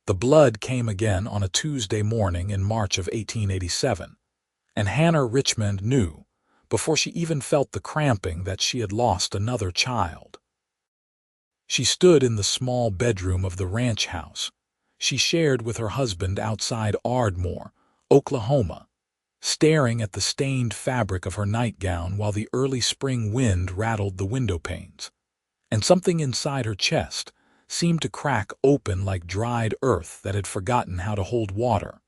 The blood came again on a Tuesday morning in March of 1887, and Hannah Richmond knew, before she even felt the cramping, that she had lost another child. She stood in the small bedroom of the ranch house she shared with her husband outside Ardmore, Oklahoma, staring at the stained fabric of her nightgown while the early spring wind rattled the window panes, and something inside her chest seemed to crack open like dried earth that had forgotten how to hold water.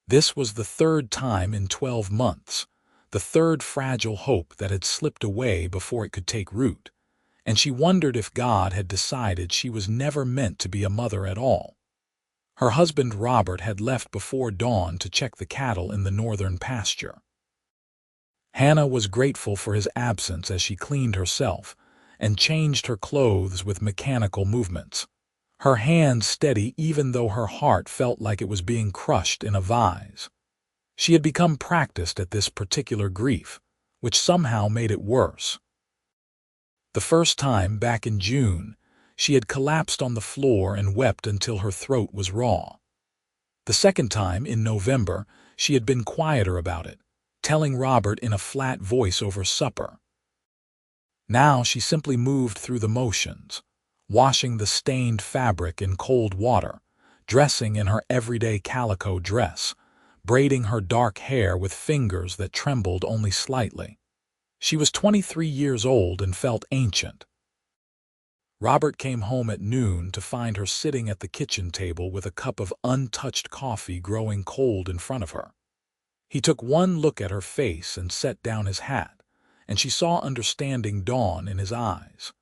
This was the third time in 12 months, the third fragile hope that had slipped away before it could take root, and she wondered if God had decided she was never meant to be a mother at all. Her husband Robert had left before dawn to check the cattle in the northern pasture. Hannah was grateful for his absence as she cleaned herself and changed her clothes with mechanical movements, her hands steady even though her heart felt like it was being crushed in a vise. She had become practiced at this particular grief, which somehow made it worse. The first time, back in June, she had collapsed on the floor and wept until her throat was raw. The second time, in November, she had been quieter about it, telling Robert in a flat voice over supper. Now she simply moved through the motions, washing the stained fabric in cold water, dressing in her everyday calico dress, braiding her dark hair with fingers that trembled only slightly. She was 23 years old and felt ancient. Robert came home at noon to find her sitting at the kitchen table with a cup of untouched coffee growing cold in front of her. He took one look at her face and set down his hat, and she saw understanding dawn in his eyes.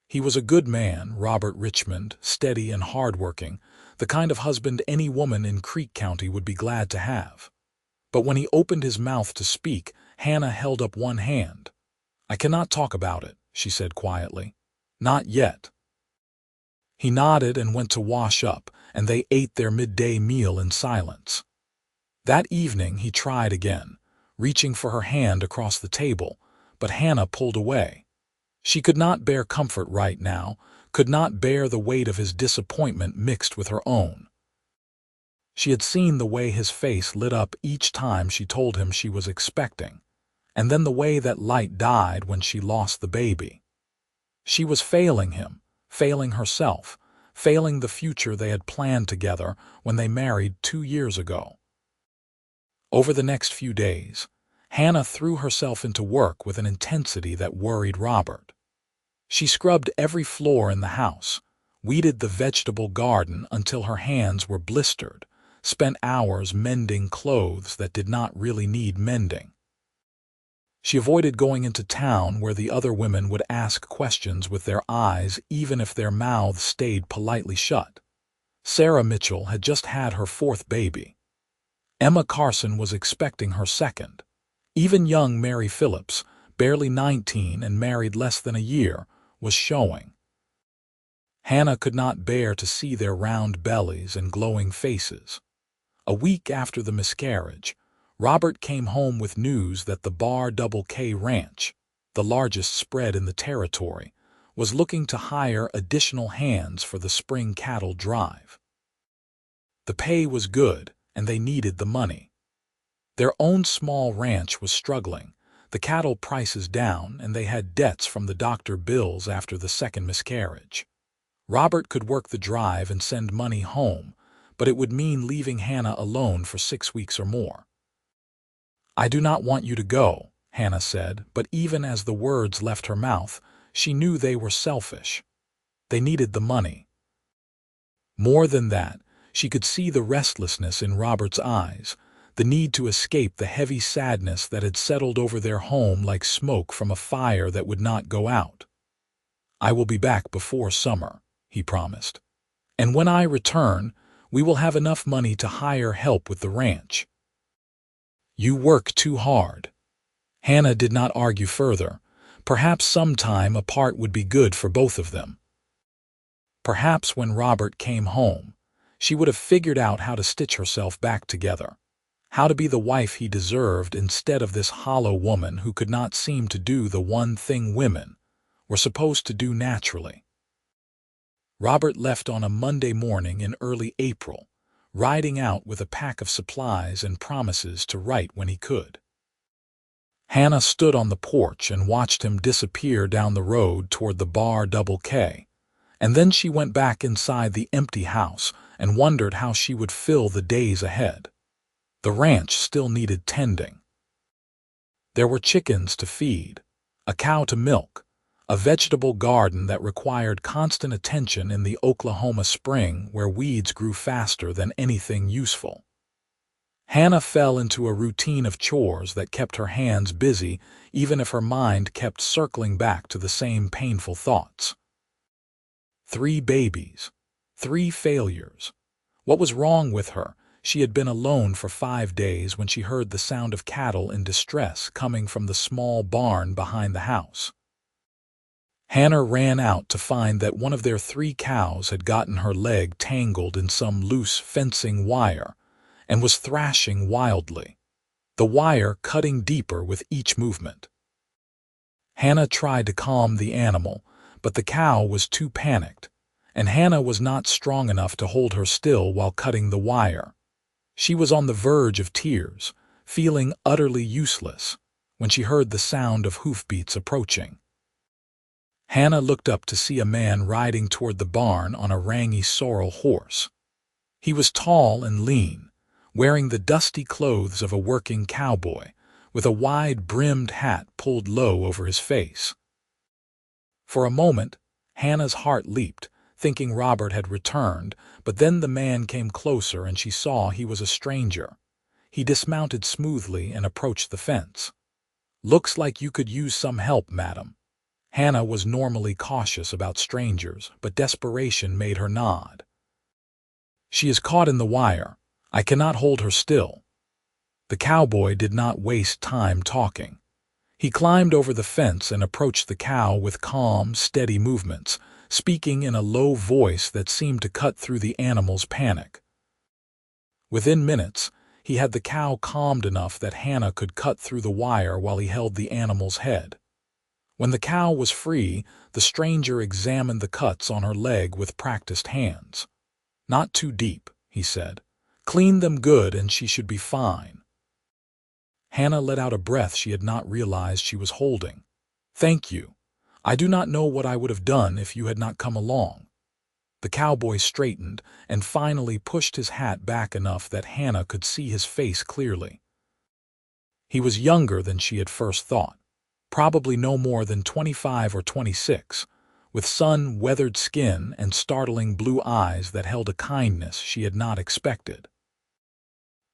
He was a good man, Robert Richmond, steady and hardworking, the kind of husband any woman in Creek County would be glad to have. But when he opened his mouth to speak, Hannah held up one hand. "I cannot talk about it," she said quietly. "Not yet." He nodded and went to wash up, and they ate their midday meal in silence. That evening he tried again, reaching for her hand across the table, but Hannah pulled away. She could not bear comfort right now, could not bear the weight of his disappointment mixed with her own. She had seen the way his face lit up each time she told him she was expecting, and then the way that light died when she lost the baby. She was failing him, failing herself, failing the future they had planned together when they married 2 years ago. Over the next few days, Hannah threw herself into work with an intensity that worried Robert. She scrubbed every floor in the house, weeded the vegetable garden until her hands were blistered, spent hours mending clothes that did not really need mending. She avoided going into town where the other women would ask questions with their eyes even if their mouths stayed politely shut. Sarah Mitchell had just had her 4th baby. Emma Carson was expecting her 2nd. Even young Mary Phillips, barely 19 and married less than a year, was showing. Hannah could not bear to see their round bellies and glowing faces. A week after the miscarriage, Robert came home with news that the Bar Double K Ranch, the largest spread in the territory, was looking to hire additional hands for the spring cattle drive. The pay was good, and they needed the money. Their own small ranch was struggling, the cattle prices down, and they had debts from the doctor bills after the 2nd miscarriage. Robert could work the drive and send money home, but it would mean leaving Hannah alone for 6 weeks or more. "I do not want you to go," Hannah said, but even as the words left her mouth, she knew they were selfish. They needed the money. More than that, she could see the restlessness in Robert's eyes, the need to escape the heavy sadness that had settled over their home like smoke from a fire that would not go out. "I will be back before summer," he promised. "And when I return, we will have enough money to hire help with the ranch." "You work too hard." Hannah did not argue further. Perhaps sometime apart would be good for both of them. Perhaps when Robert came home, she would have figured out how to stitch herself back together, how to be the wife he deserved instead of this hollow woman who could not seem to do the one thing women were supposed to do naturally. Robert left on a Monday morning in early April, riding out with a pack of supplies and promises to write when he could. Hannah stood on the porch and watched him disappear down the road toward the bar Double K, and then she went back inside the empty house and wondered how she would fill the days ahead. The ranch still needed tending. There were chickens to feed, a cow to milk, a vegetable garden that required constant attention in the Oklahoma spring where weeds grew faster than anything useful. Hannah fell into a routine of chores that kept her hands busy even if her mind kept circling back to the same painful thoughts. 3 babies, 3 failures. What was wrong with her? She had been alone for 5 days when she heard the sound of cattle in distress coming from the small barn behind the house. Hannah ran out to find that one of their 3 cows had gotten her leg tangled in some loose fencing wire and was thrashing wildly, the wire cutting deeper with each movement. Hannah tried to calm the animal, but the cow was too panicked, and Hannah was not strong enough to hold her still while cutting the wire. She was on the verge of tears, feeling utterly useless, when she heard the sound of hoofbeats approaching. Hannah looked up to see a man riding toward the barn on a rangy sorrel horse. He was tall and lean, wearing the dusty clothes of a working cowboy, with a wide-brimmed hat pulled low over his face. For a moment, Hannah's heart leaped, thinking Robert had returned, but then the man came closer and she saw he was a stranger. He dismounted smoothly and approached the fence. "Looks like you could use some help, madam." Hannah was normally cautious about strangers, but desperation made her nod. "She is caught in the wire. I cannot hold her still." The cowboy did not waste time talking. He climbed over the fence and approached the cow with calm, steady movements, speaking in a low voice that seemed to cut through the animal's panic. Within minutes, he had the cow calmed enough that Hannah could cut through the wire while he held the animal's head. When the cow was free, the stranger examined the cuts on her leg with practiced hands. "Not too deep," he said. "Clean them good and she should be fine." Hannah let out a breath she had not realized she was holding. "Thank you. I do not know what I would have done if you had not come along." The cowboy straightened and finally pushed his hat back enough that Hannah could see his face clearly. He was younger than she had first thought, probably no more than 25 or 26, with sun-weathered skin and startling blue eyes that held a kindness she had not expected.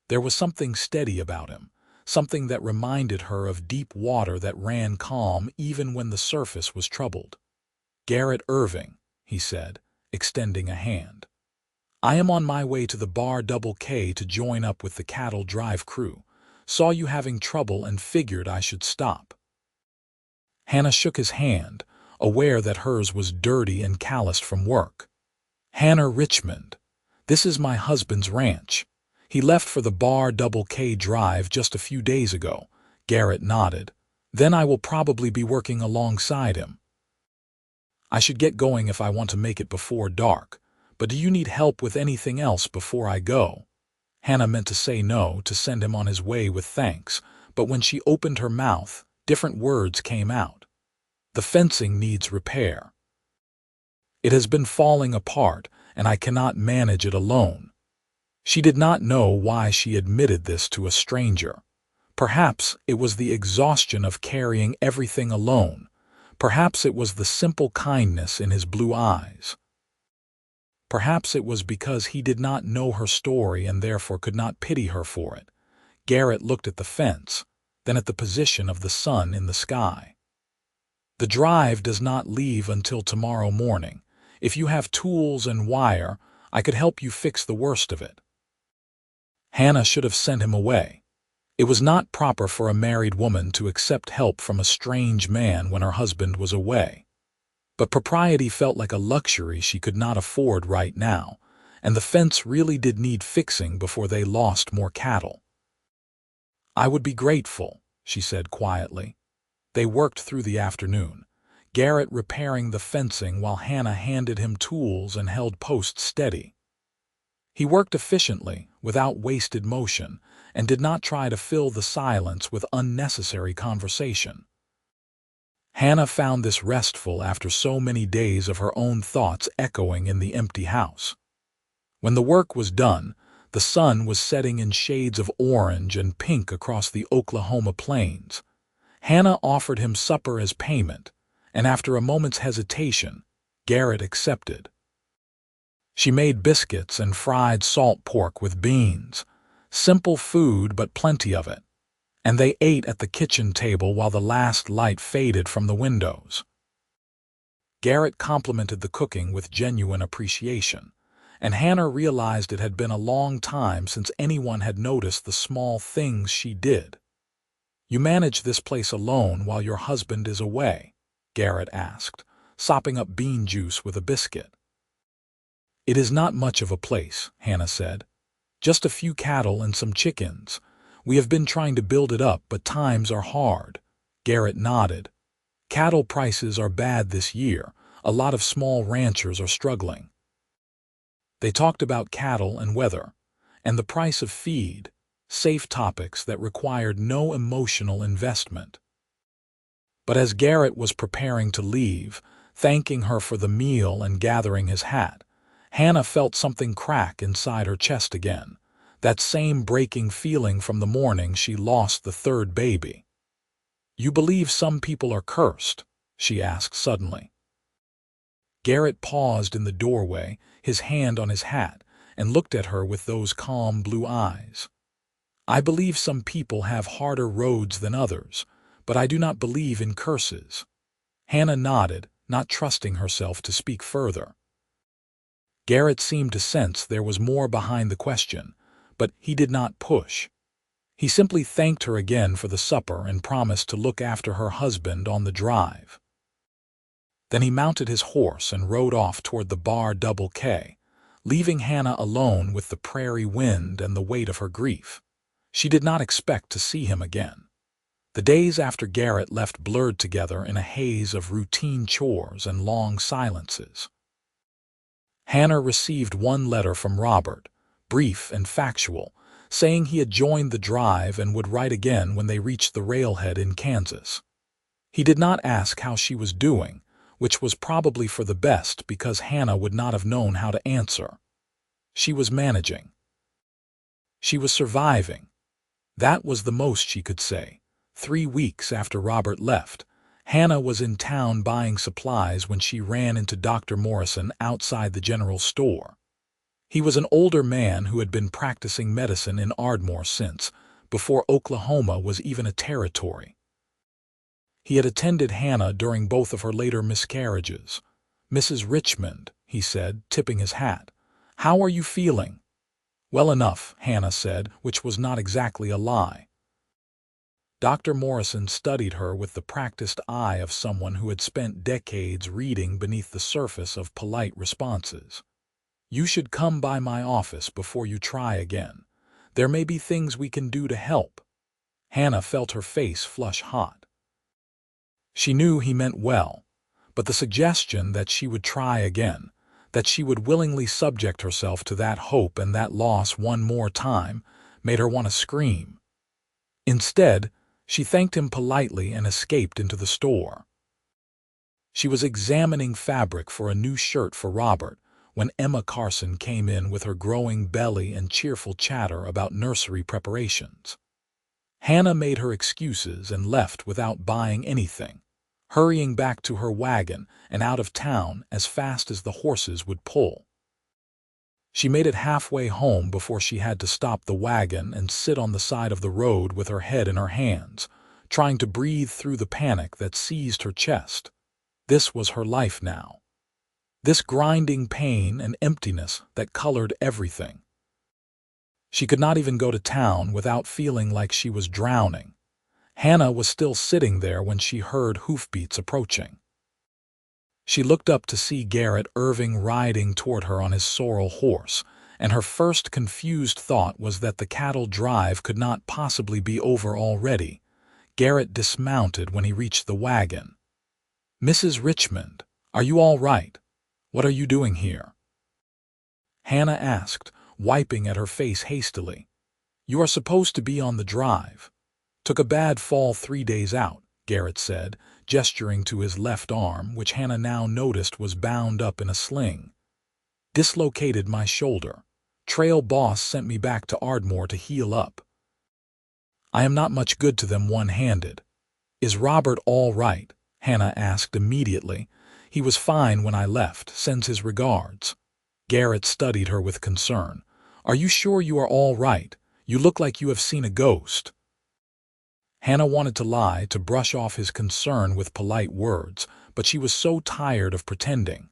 There was something steady about him, something that reminded her of deep water that ran calm even when the surface was troubled. "Garrett Irving," he said, extending a hand. "I am on my way to the bar Double K to join up with the cattle drive crew. Saw you having trouble and figured I should stop." Hannah shook his hand, aware that hers was dirty and calloused from work. "Hannah Richmond. This is my husband's ranch. He left for the bar Double K drive just a few days ago." Garrett nodded. "Then I will probably be working alongside him. I should get going if I want to make it before dark, but do you need help with anything else before I go?" Hannah meant to say no, to send him on his way with thanks, but when she opened her mouth, different words came out. "The fencing needs repair. It has been falling apart, and I cannot manage it alone." She did not know why she admitted this to a stranger. Perhaps it was the exhaustion of carrying everything alone. Perhaps it was the simple kindness in his blue eyes. Perhaps it was because he did not know her story and therefore could not pity her for it. Garrett looked at the fence, then at the position of the sun in the sky. "The drive does not leave until tomorrow morning. If you have tools and wire, I could help you fix the worst of it." Hannah should have sent him away. It was not proper for a married woman to accept help from a strange man when her husband was away. But propriety felt like a luxury she could not afford right now, and the fence really did need fixing before they lost more cattle. "I would be grateful," she said quietly. They worked through the afternoon. Garrett repairing the fencing while Hannah handed him tools and held posts steady. He worked efficiently, without wasted motion, and did not try to fill the silence with unnecessary conversation. Hannah found this restful after so many days of her own thoughts echoing in the empty house. When the work was done, the sun was setting in shades of orange and pink across the Oklahoma plains. Hannah offered him supper as payment, and after a moment's hesitation, Garrett accepted. She made biscuits and fried salt pork with beans. Simple food, but plenty of it. And they ate at the kitchen table while the last light faded from the windows. Garrett complimented the cooking with genuine appreciation, and Hannah realized it had been a long time since anyone had noticed the small things she did. "You manage this place alone while your husband is away?" Garrett asked, sopping up bean juice with a biscuit. "It is not much of a place," Hannah said. "Just a few cattle and some chickens. We have been trying to build it up, but times are hard." Garrett nodded. "Cattle prices are bad this year. A lot of small ranchers are struggling." They talked about cattle and weather, and the price of feed, safe topics that required no emotional investment. But as Garrett was preparing to leave, thanking her for the meal and gathering his hat, Hannah felt something crack inside her chest again, that same breaking feeling from the morning she lost the third baby. "You believe some people are cursed?" she asked suddenly. Garrett paused in the doorway, his hand on his hat, and looked at her with those calm blue eyes. "I believe some people have harder roads than others, but I do not believe in curses." Hannah nodded, not trusting herself to speak further. Garrett seemed to sense there was more behind the question, but he did not push. He simply thanked her again for the supper and promised to look after her husband on the drive. Then he mounted his horse and rode off toward the bar Double K, leaving Hannah alone with the prairie wind and the weight of her grief. She did not expect to see him again. The days after Garrett left blurred together in a haze of routine chores and long silences. Hannah received one letter from Robert, brief and factual, saying he had joined the drive and would write again when they reached the railhead in Kansas. He did not ask how she was doing, which was probably for the best because Hannah would not have known how to answer. She was managing. She was surviving. That was the most she could say. 3 weeks after Robert left, Hannah was in town buying supplies when she ran into Dr. Morrison outside the general store. He was an older man who had been practicing medicine in Ardmore since, before Oklahoma was even a territory. He had attended Hannah during both of her later miscarriages. "Mrs. Richmond," he said, tipping his hat. "How are you feeling?" "Well enough," Hannah said, which was not exactly a lie. Dr. Morrison studied her with the practiced eye of someone who had spent decades reading beneath the surface of polite responses. "You should come by my office before you try again. There may be things we can do to help." Hannah felt her face flush hot. She knew he meant well, but the suggestion that she would try again, that she would willingly subject herself to that hope and that loss one more time, made her want to scream. Instead, she thanked him politely and escaped into the store. She was examining fabric for a new shirt for Robert when Emma Carson came in with her growing belly and cheerful chatter about nursery preparations. Hannah made her excuses and left without buying anything, hurrying back to her wagon and out of town as fast as the horses would pull. She made it halfway home before she had to stop the wagon and sit on the side of the road with her head in her hands, trying to breathe through the panic that seized her chest. This was her life now. This grinding pain and emptiness that colored everything. She could not even go to town without feeling like she was drowning. Hannah was still sitting there when she heard hoofbeats approaching. She looked up to see Garrett Irving riding toward her on his sorrel horse, and her first confused thought was that the cattle drive could not possibly be over already. Garrett dismounted when he reached the wagon. "Mrs. Richmond, are you all right? What are you doing here?" Hannah asked, wiping at her face hastily. "You are supposed to be on the drive." "Took a bad fall 3 days out," Garrett said, gesturing to his left arm, which Hannah now noticed was bound up in a sling. "Dislocated my shoulder. Trail boss sent me back to Ardmore to heal up. I am not much good to them one-handed." "Is Robert all right?" Hannah asked immediately. "He was fine when I left. Sends his regards." Garrett studied her with concern. "Are you sure you are all right? You look like you have seen a ghost." Hannah wanted to lie, to brush off his concern with polite words, but she was so tired of pretending.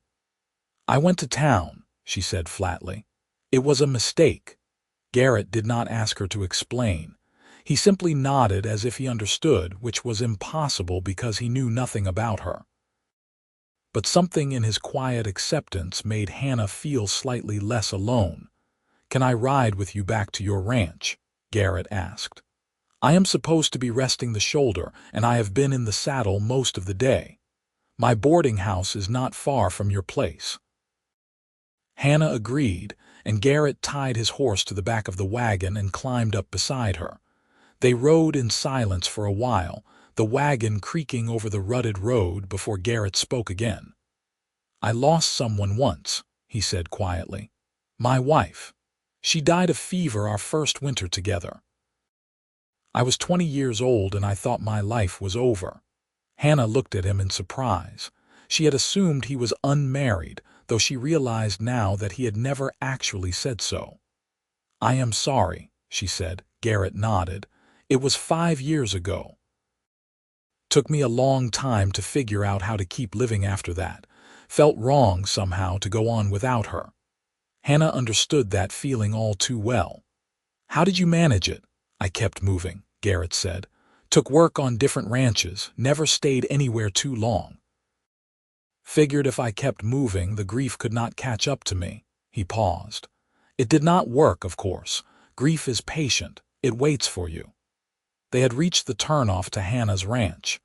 "I went to town," she said flatly. "It was a mistake." Garrett did not ask her to explain. He simply nodded as if he understood, which was impossible because he knew nothing about her. But something in his quiet acceptance made Hannah feel slightly less alone. "Can I ride with you back to your ranch?" Garrett asked. "I am supposed to be resting the shoulder, and I have been in the saddle most of the day. My boarding house is not far from your place." Hannah agreed, and Garrett tied his horse to the back of the wagon and climbed up beside her. They rode in silence for a while, the wagon creaking over the rutted road before Garrett spoke again. "I lost someone once," he said quietly. "My wife. She died of fever our first winter together. I was 20 years old and I thought my life was over." Hannah looked at him in surprise. She had assumed he was unmarried, though she realized now that he had never actually said so. "I am sorry," she said. Garrett nodded. "It was 5 years ago. Took me a long time to figure out how to keep living after that. Felt wrong somehow to go on without her." Hannah understood that feeling all too well. "How did you manage it?" "I kept moving," Garrett said. "Took work on different ranches, never stayed anywhere too long. Figured if I kept moving, the grief could not catch up to me." He paused. "It did not work, of course. Grief is patient. It waits for you." They had reached the turnoff to Hannah's ranch.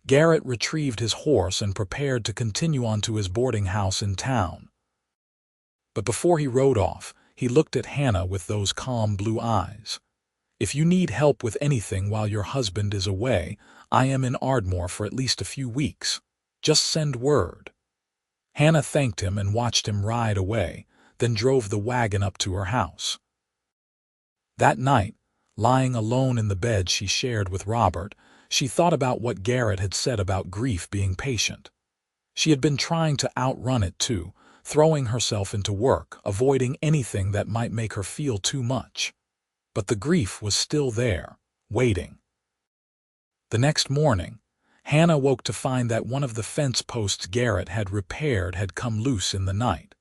Garrett retrieved his horse and prepared to continue on to his boarding house in town. But before he rode off, he looked at Hannah with those calm blue eyes. "If you need help with anything while your husband is away, I am in Ardmore for at least a few weeks. Just send word." Hannah thanked him and watched him ride away, then drove the wagon up to her house. That night, lying alone in the bed she shared with Robert, she thought about what Garrett had said about grief being patient. She had been trying to outrun it too, throwing herself into work, avoiding anything that might make her feel too much. But the grief was still there, waiting. The next morning, Hannah woke to find that one of the fence posts Garrett had repaired had come loose in the night.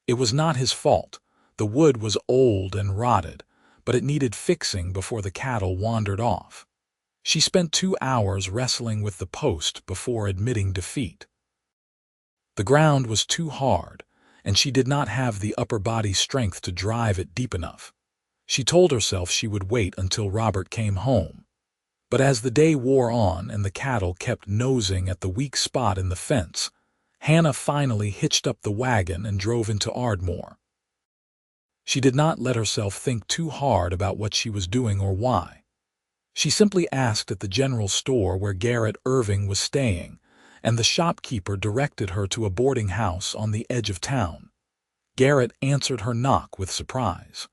It was not his fault. The wood was old and rotted, but it needed fixing before the cattle wandered off. She spent 2 hours wrestling with the post before admitting defeat. The ground was too hard, and she did not have the upper body strength to drive it deep enough. She told herself she would wait until Robert came home. But as the day wore on and the cattle kept nosing at the weak spot in the fence, Hannah finally hitched up the wagon and drove into Ardmore. She did not let herself think too hard about what she was doing or why. She simply asked at the general store where Garrett Irving was staying, and the shopkeeper directed her to a boarding house on the edge of town. Garrett answered her knock with surprise.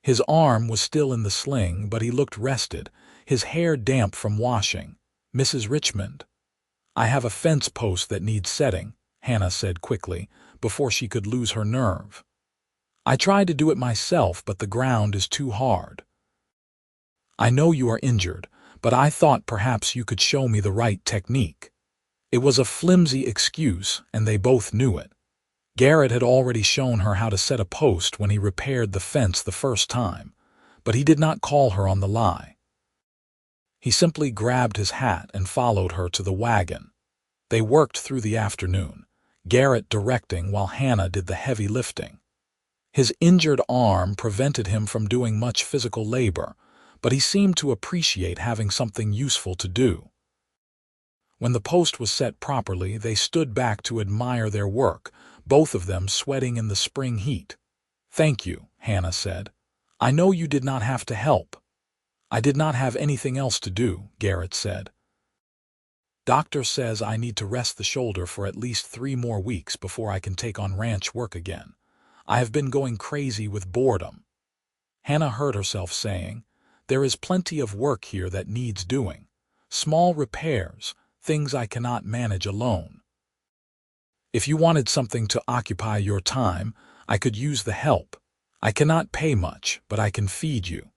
His arm was still in the sling, but he looked rested, his hair damp from washing. "Mrs. Richmond." "I have a fence post that needs setting," Hannah said quickly, before she could lose her nerve. "I tried to do it myself, but the ground is too hard. I know you are injured, but I thought perhaps you could show me the right technique." It was a flimsy excuse, and they both knew it. Garrett had already shown her how to set a post when he repaired the fence the first time, but he did not call her on the lie. He simply grabbed his hat and followed her to the wagon. They worked through the afternoon, Garrett directing while Hannah did the heavy lifting. His injured arm prevented him from doing much physical labor, but he seemed to appreciate having something useful to do. When the post was set properly, they stood back to admire their work, both of them sweating in the spring heat. "Thank you," Hannah said. "I know you did not have to help." "I did not have anything else to do," Garrett said. "Doctor says I need to rest the shoulder for at least 3 more weeks before I can take on ranch work again. I have been going crazy with boredom." Hannah heard herself saying, "There is plenty of work here that needs doing. Small repairs, things I cannot manage alone. If you wanted something to occupy your time, I could use the help. I cannot pay much, but I can feed you."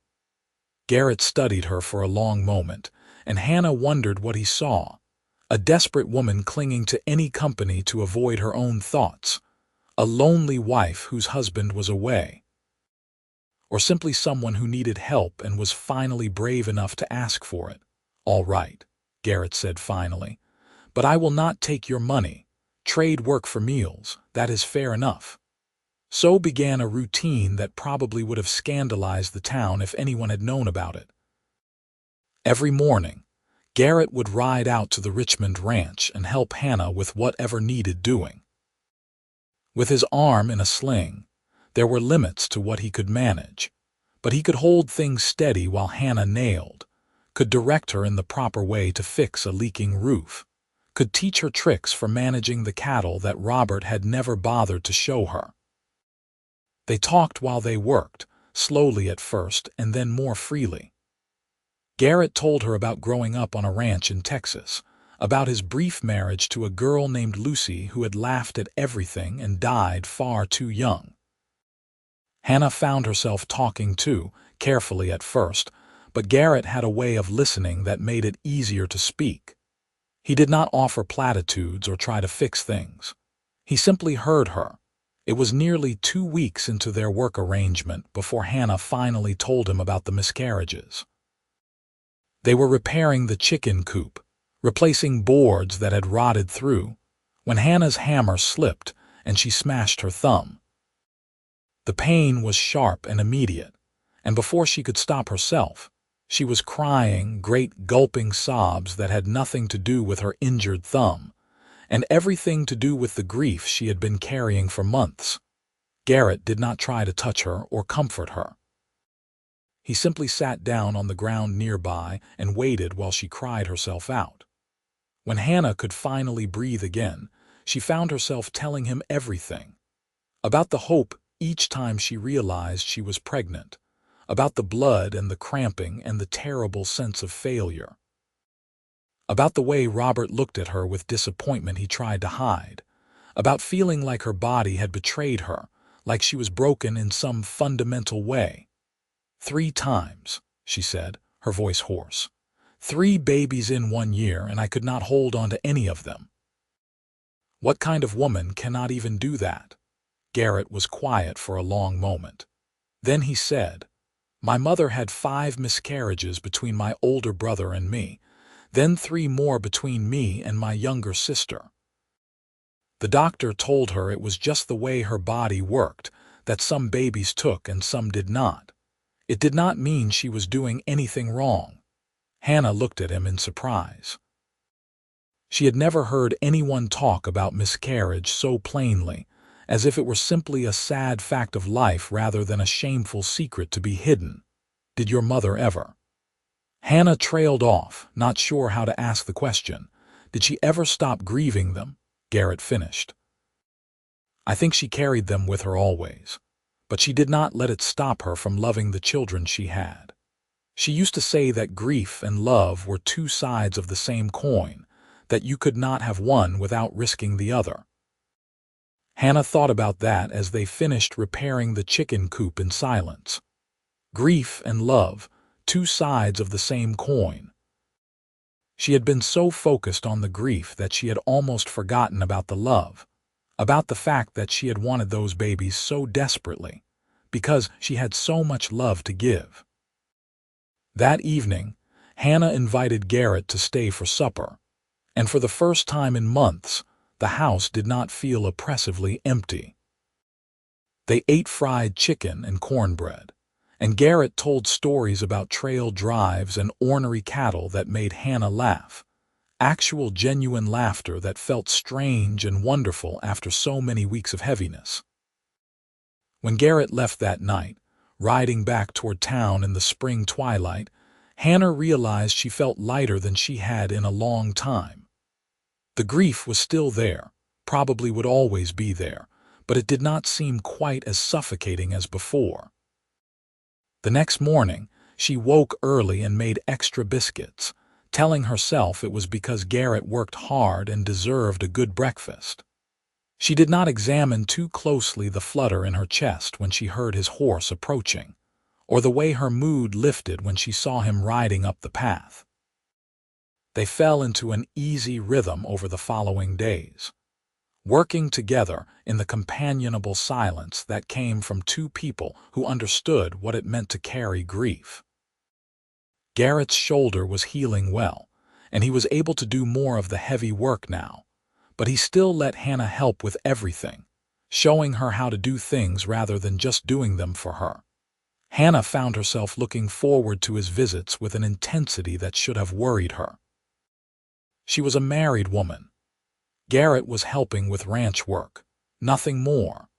Garrett studied her for a long moment, and Hannah wondered what he saw. A desperate woman clinging to any company to avoid her own thoughts. A lonely wife whose husband was away. Or simply someone who needed help and was finally brave enough to ask for it. "All right," Garrett said finally, "but I will not take your money. Trade work for meals, that is fair enough." So began a routine that probably would have scandalized the town if anyone had known about it. Every morning, Garrett would ride out to the Richmond ranch and help Hannah with whatever needed doing. With his arm in a sling, there were limits to what he could manage, but he could hold things steady while Hannah nailed, could direct her in the proper way to fix a leaking roof, could teach her tricks for managing the cattle that Robert had never bothered to show her. They talked while they worked, slowly at first and then more freely. Garrett told her about growing up on a ranch in Texas, about his brief marriage to a girl named Lucy who had laughed at everything and died far too young. Hannah found herself talking too, carefully at first, but Garrett had a way of listening that made it easier to speak. He did not offer platitudes or try to fix things. He simply heard her. It was nearly 2 weeks into their work arrangement before Hannah finally told him about the miscarriages. They were repairing the chicken coop, replacing boards that had rotted through, when Hannah's hammer slipped and she smashed her thumb. The pain was sharp and immediate, and before she could stop herself, she was crying great gulping sobs that had nothing to do with her injured thumb, and everything to do with the grief she had been carrying for months. Garrett did not try to touch her or comfort her. He simply sat down on the ground nearby and waited while she cried herself out. When Hannah could finally breathe again, she found herself telling him everything. About the hope each time she realized she was pregnant, about the blood and the cramping and the terrible sense of failure. About the way Robert looked at her with disappointment he tried to hide, about feeling like her body had betrayed her, like she was broken in some fundamental way. 3 times, she said, her voice hoarse. 3 babies in 1 year, and I could not hold on to any of them. What kind of woman cannot even do that? Garrett was quiet for a long moment. Then he said, "My mother had 5 miscarriages between my older brother and me, then 3 more between me and my younger sister. The doctor told her it was just the way her body worked, that some babies took and some did not. It did not mean she was doing anything wrong." Hannah looked at him in surprise. She had never heard anyone talk about miscarriage so plainly, as if it were simply a sad fact of life rather than a shameful secret to be hidden. "Did your mother ever?" Hannah trailed off, not sure how to ask the question. "Did she ever stop grieving them?" Garrett finished. "I think she carried them with her always, but she did not let it stop her from loving the children she had. She used to say that grief and love were 2 sides of the same coin, that you could not have one without risking the other." Hannah thought about that as they finished repairing the chicken coop in silence. Grief and love, 2 sides of the same coin. She had been so focused on the grief that she had almost forgotten about the love, about the fact that she had wanted those babies so desperately, because she had so much love to give. That evening, Hannah invited Garrett to stay for supper, and for the first time in months, the house did not feel oppressively empty. They ate fried chicken and cornbread, and Garrett told stories about trail drives and ornery cattle that made Hannah laugh. Actual genuine laughter that felt strange and wonderful after so many weeks of heaviness. When Garrett left that night, riding back toward town in the spring twilight, Hannah realized she felt lighter than she had in a long time. The grief was still there, probably would always be there, but it did not seem quite as suffocating as before. The next morning, she woke early and made extra biscuits, telling herself it was because Garrett worked hard and deserved a good breakfast. She did not examine too closely the flutter in her chest when she heard his horse approaching, or the way her mood lifted when she saw him riding up the path. They fell into an easy rhythm over the following days, working together in the companionable silence that came from two people who understood what it meant to carry grief. Garrett's shoulder was healing well, and he was able to do more of the heavy work now, but he still let Hannah help with everything, showing her how to do things rather than just doing them for her. Hannah found herself looking forward to his visits with an intensity that should have worried her. She was a married woman. Garrett was helping with ranch work, nothing more.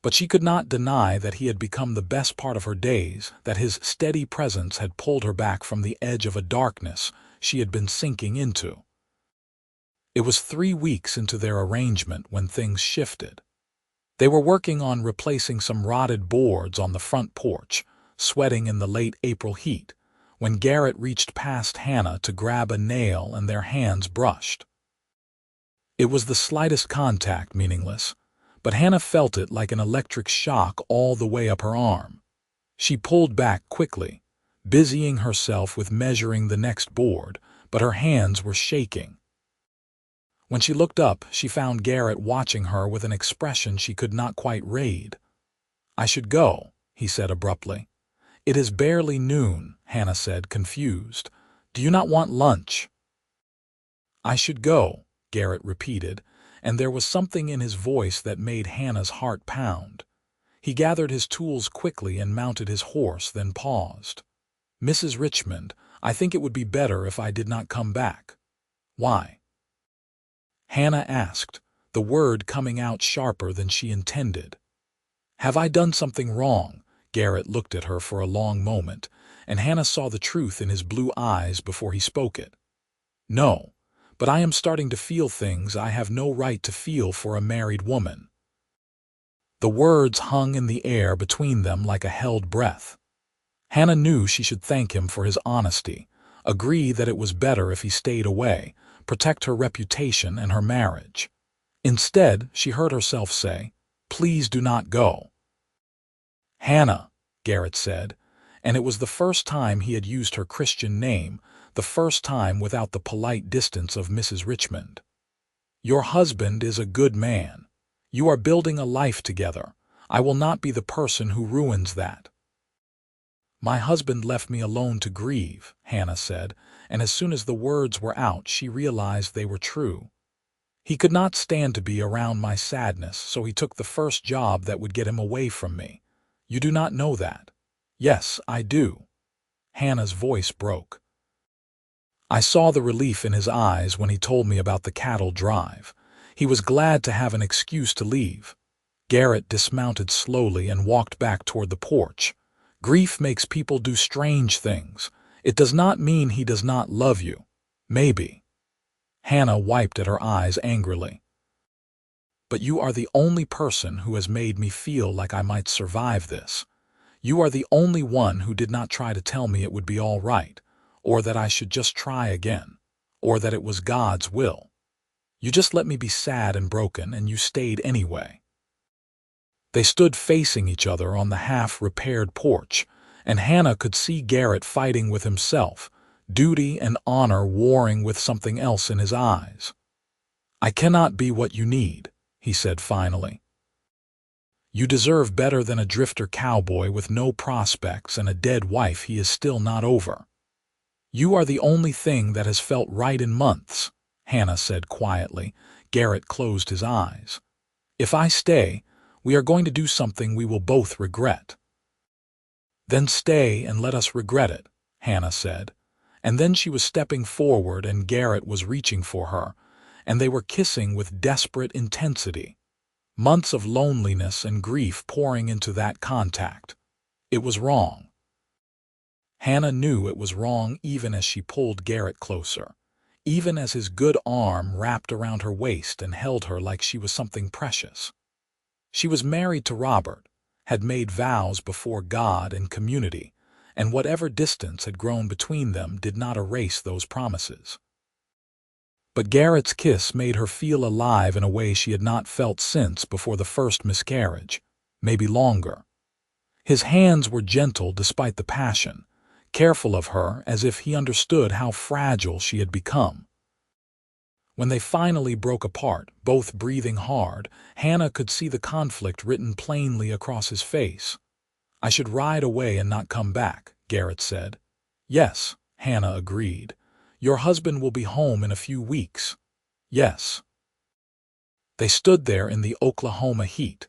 But she could not deny that he had become the best part of her days, that his steady presence had pulled her back from the edge of a darkness she had been sinking into. It was 3 weeks into their arrangement when things shifted. They were working on replacing some rotted boards on the front porch, sweating in the late April heat, when Garrett reached past Hannah to grab a nail and their hands brushed. It was the slightest contact, meaningless, but Hannah felt it like an electric shock all the way up her arm. She pulled back quickly, busying herself with measuring the next board, but her hands were shaking. When she looked up, she found Garrett watching her with an expression she could not quite read. "I should go," he said abruptly. "It is barely noon," Hannah said, confused. "Do you not want lunch?" "I should go," Garrett repeated, and there was something in his voice that made Hannah's heart pound. He gathered his tools quickly and mounted his horse, then paused. "Mrs. Richmond, I think it would be better if I did not come back." "Why?" Hannah asked, the word coming out sharper than she intended. "Have I done something wrong?" Garrett looked at her for a long moment, and Hannah saw the truth in his blue eyes before he spoke it. "No, but I am starting to feel things I have no right to feel for a married woman." The words hung in the air between them like a held breath. Hannah knew she should thank him for his honesty, agree that it was better if he stayed away, protect her reputation and her marriage. Instead, she heard herself say, "Please do not go." "Hannah," Garrett said, and it was the first time he had used her Christian name, the first time without the polite distance of Mrs. Richmond. "Your husband is a good man. You are building a life together. I will not be the person who ruins that." "My husband left me alone to grieve," Hannah said, and as soon as the words were out, she realized they were true. "He could not stand to be around my sadness, so he took the first job that would get him away from me. You do not know that." "Yes, I do." Hannah's voice broke. "I saw the relief in his eyes when he told me about the cattle drive. He was glad to have an excuse to leave." Garrett dismounted slowly and walked back toward the porch. "Grief makes people do strange things. It does not mean he does not love you. Maybe." Hannah wiped at her eyes angrily. "But you are the only person who has made me feel like I might survive this. You are the only one who did not try to tell me it would be all right, or that I should just try again, or that it was God's will. You just let me be sad and broken, and you stayed anyway." They stood facing each other on the half-repaired porch, and Hannah could see Garrett fighting with himself, duty and honor warring with something else in his eyes. "I cannot be what you need," he said finally. "You deserve better than a drifter cowboy with no prospects and a dead wife he is still not over. You are the only thing that has felt right in months," Hannah said quietly. Garrett closed his eyes. "If I stay, we are going to do something we will both regret." "Then stay and let us regret it," Hannah said, And then she was stepping forward and Garrett was reaching for her, and they were kissing with desperate intensity. Months of loneliness and grief pouring into that contact. It was wrong. Hannah knew it was wrong even as she pulled Garrett closer, even as his good arm wrapped around her waist and held her like she was something precious. She was married to Robert, had made vows before God and community, and whatever distance had grown between them did not erase those promises. But Garrett's kiss made her feel alive in a way she had not felt since before the first miscarriage, maybe longer. His hands were gentle despite the passion, careful of her as if he understood how fragile she had become. When they finally broke apart, both breathing hard, Hannah could see the conflict written plainly across his face. "I should ride away and not come back," Garrett said. "Yes," Hannah agreed. "Your husband will be home in a few weeks." "Yes." They stood there in the Oklahoma heat,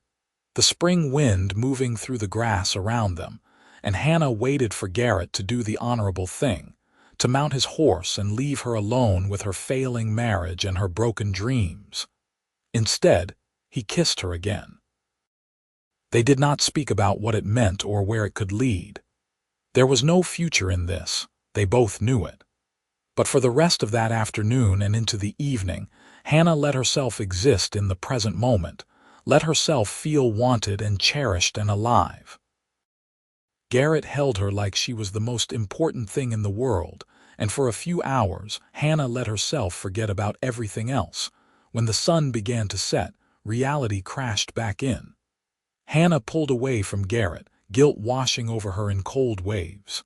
the spring wind moving through the grass around them, and Hannah waited for Garrett to do the honorable thing, to mount his horse and leave her alone with her failing marriage and her broken dreams. Instead, he kissed her again. They did not speak about what it meant or where it could lead. There was no future in this, they both knew it. But for the rest of that afternoon and into the evening, Hannah let herself exist in the present moment, let herself feel wanted and cherished and alive. Garrett held her like she was the most important thing in the world, and for a few hours, Hannah let herself forget about everything else. When the sun began to set, reality crashed back in. Hannah pulled away from Garrett, guilt washing over her in cold waves.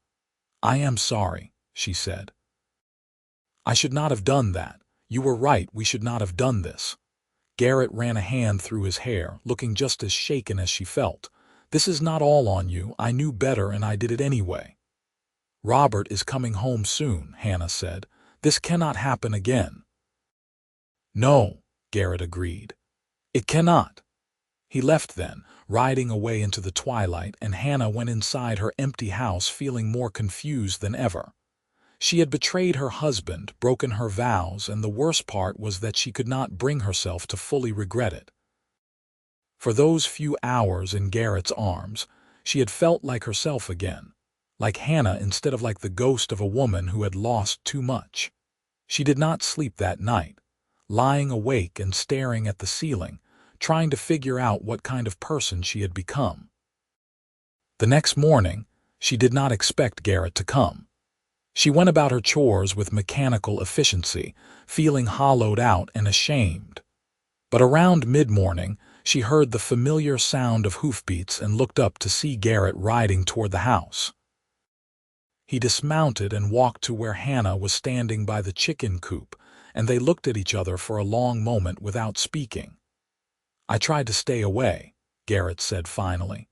"I am sorry," she said. "I should not have done that. You were right, we should not have done this." Garrett ran a hand through his hair, looking just as shaken as she felt. "This is not all on you. I knew better and I did it anyway." "Robert is coming home soon," Hannah said. "This cannot happen again." "No," Garrett agreed. "It cannot." He left then, riding away into the twilight, and Hannah went inside her empty house feeling more confused than ever. She had betrayed her husband, broken her vows, and the worst part was that she could not bring herself to fully regret it. For those few hours in Garrett's arms, she had felt like herself again, like Hannah instead of like the ghost of a woman who had lost too much. She did not sleep that night, lying awake and staring at the ceiling, trying to figure out what kind of person she had become. The next morning, she did not expect Garrett to come. She went about her chores with mechanical efficiency, feeling hollowed out and ashamed. But around mid-morning, she heard the familiar sound of hoofbeats and looked up to see Garrett riding toward the house. He dismounted and walked to where Hannah was standing by the chicken coop, and they looked at each other for a long moment without speaking. "I tried to stay away," Garrett said finally.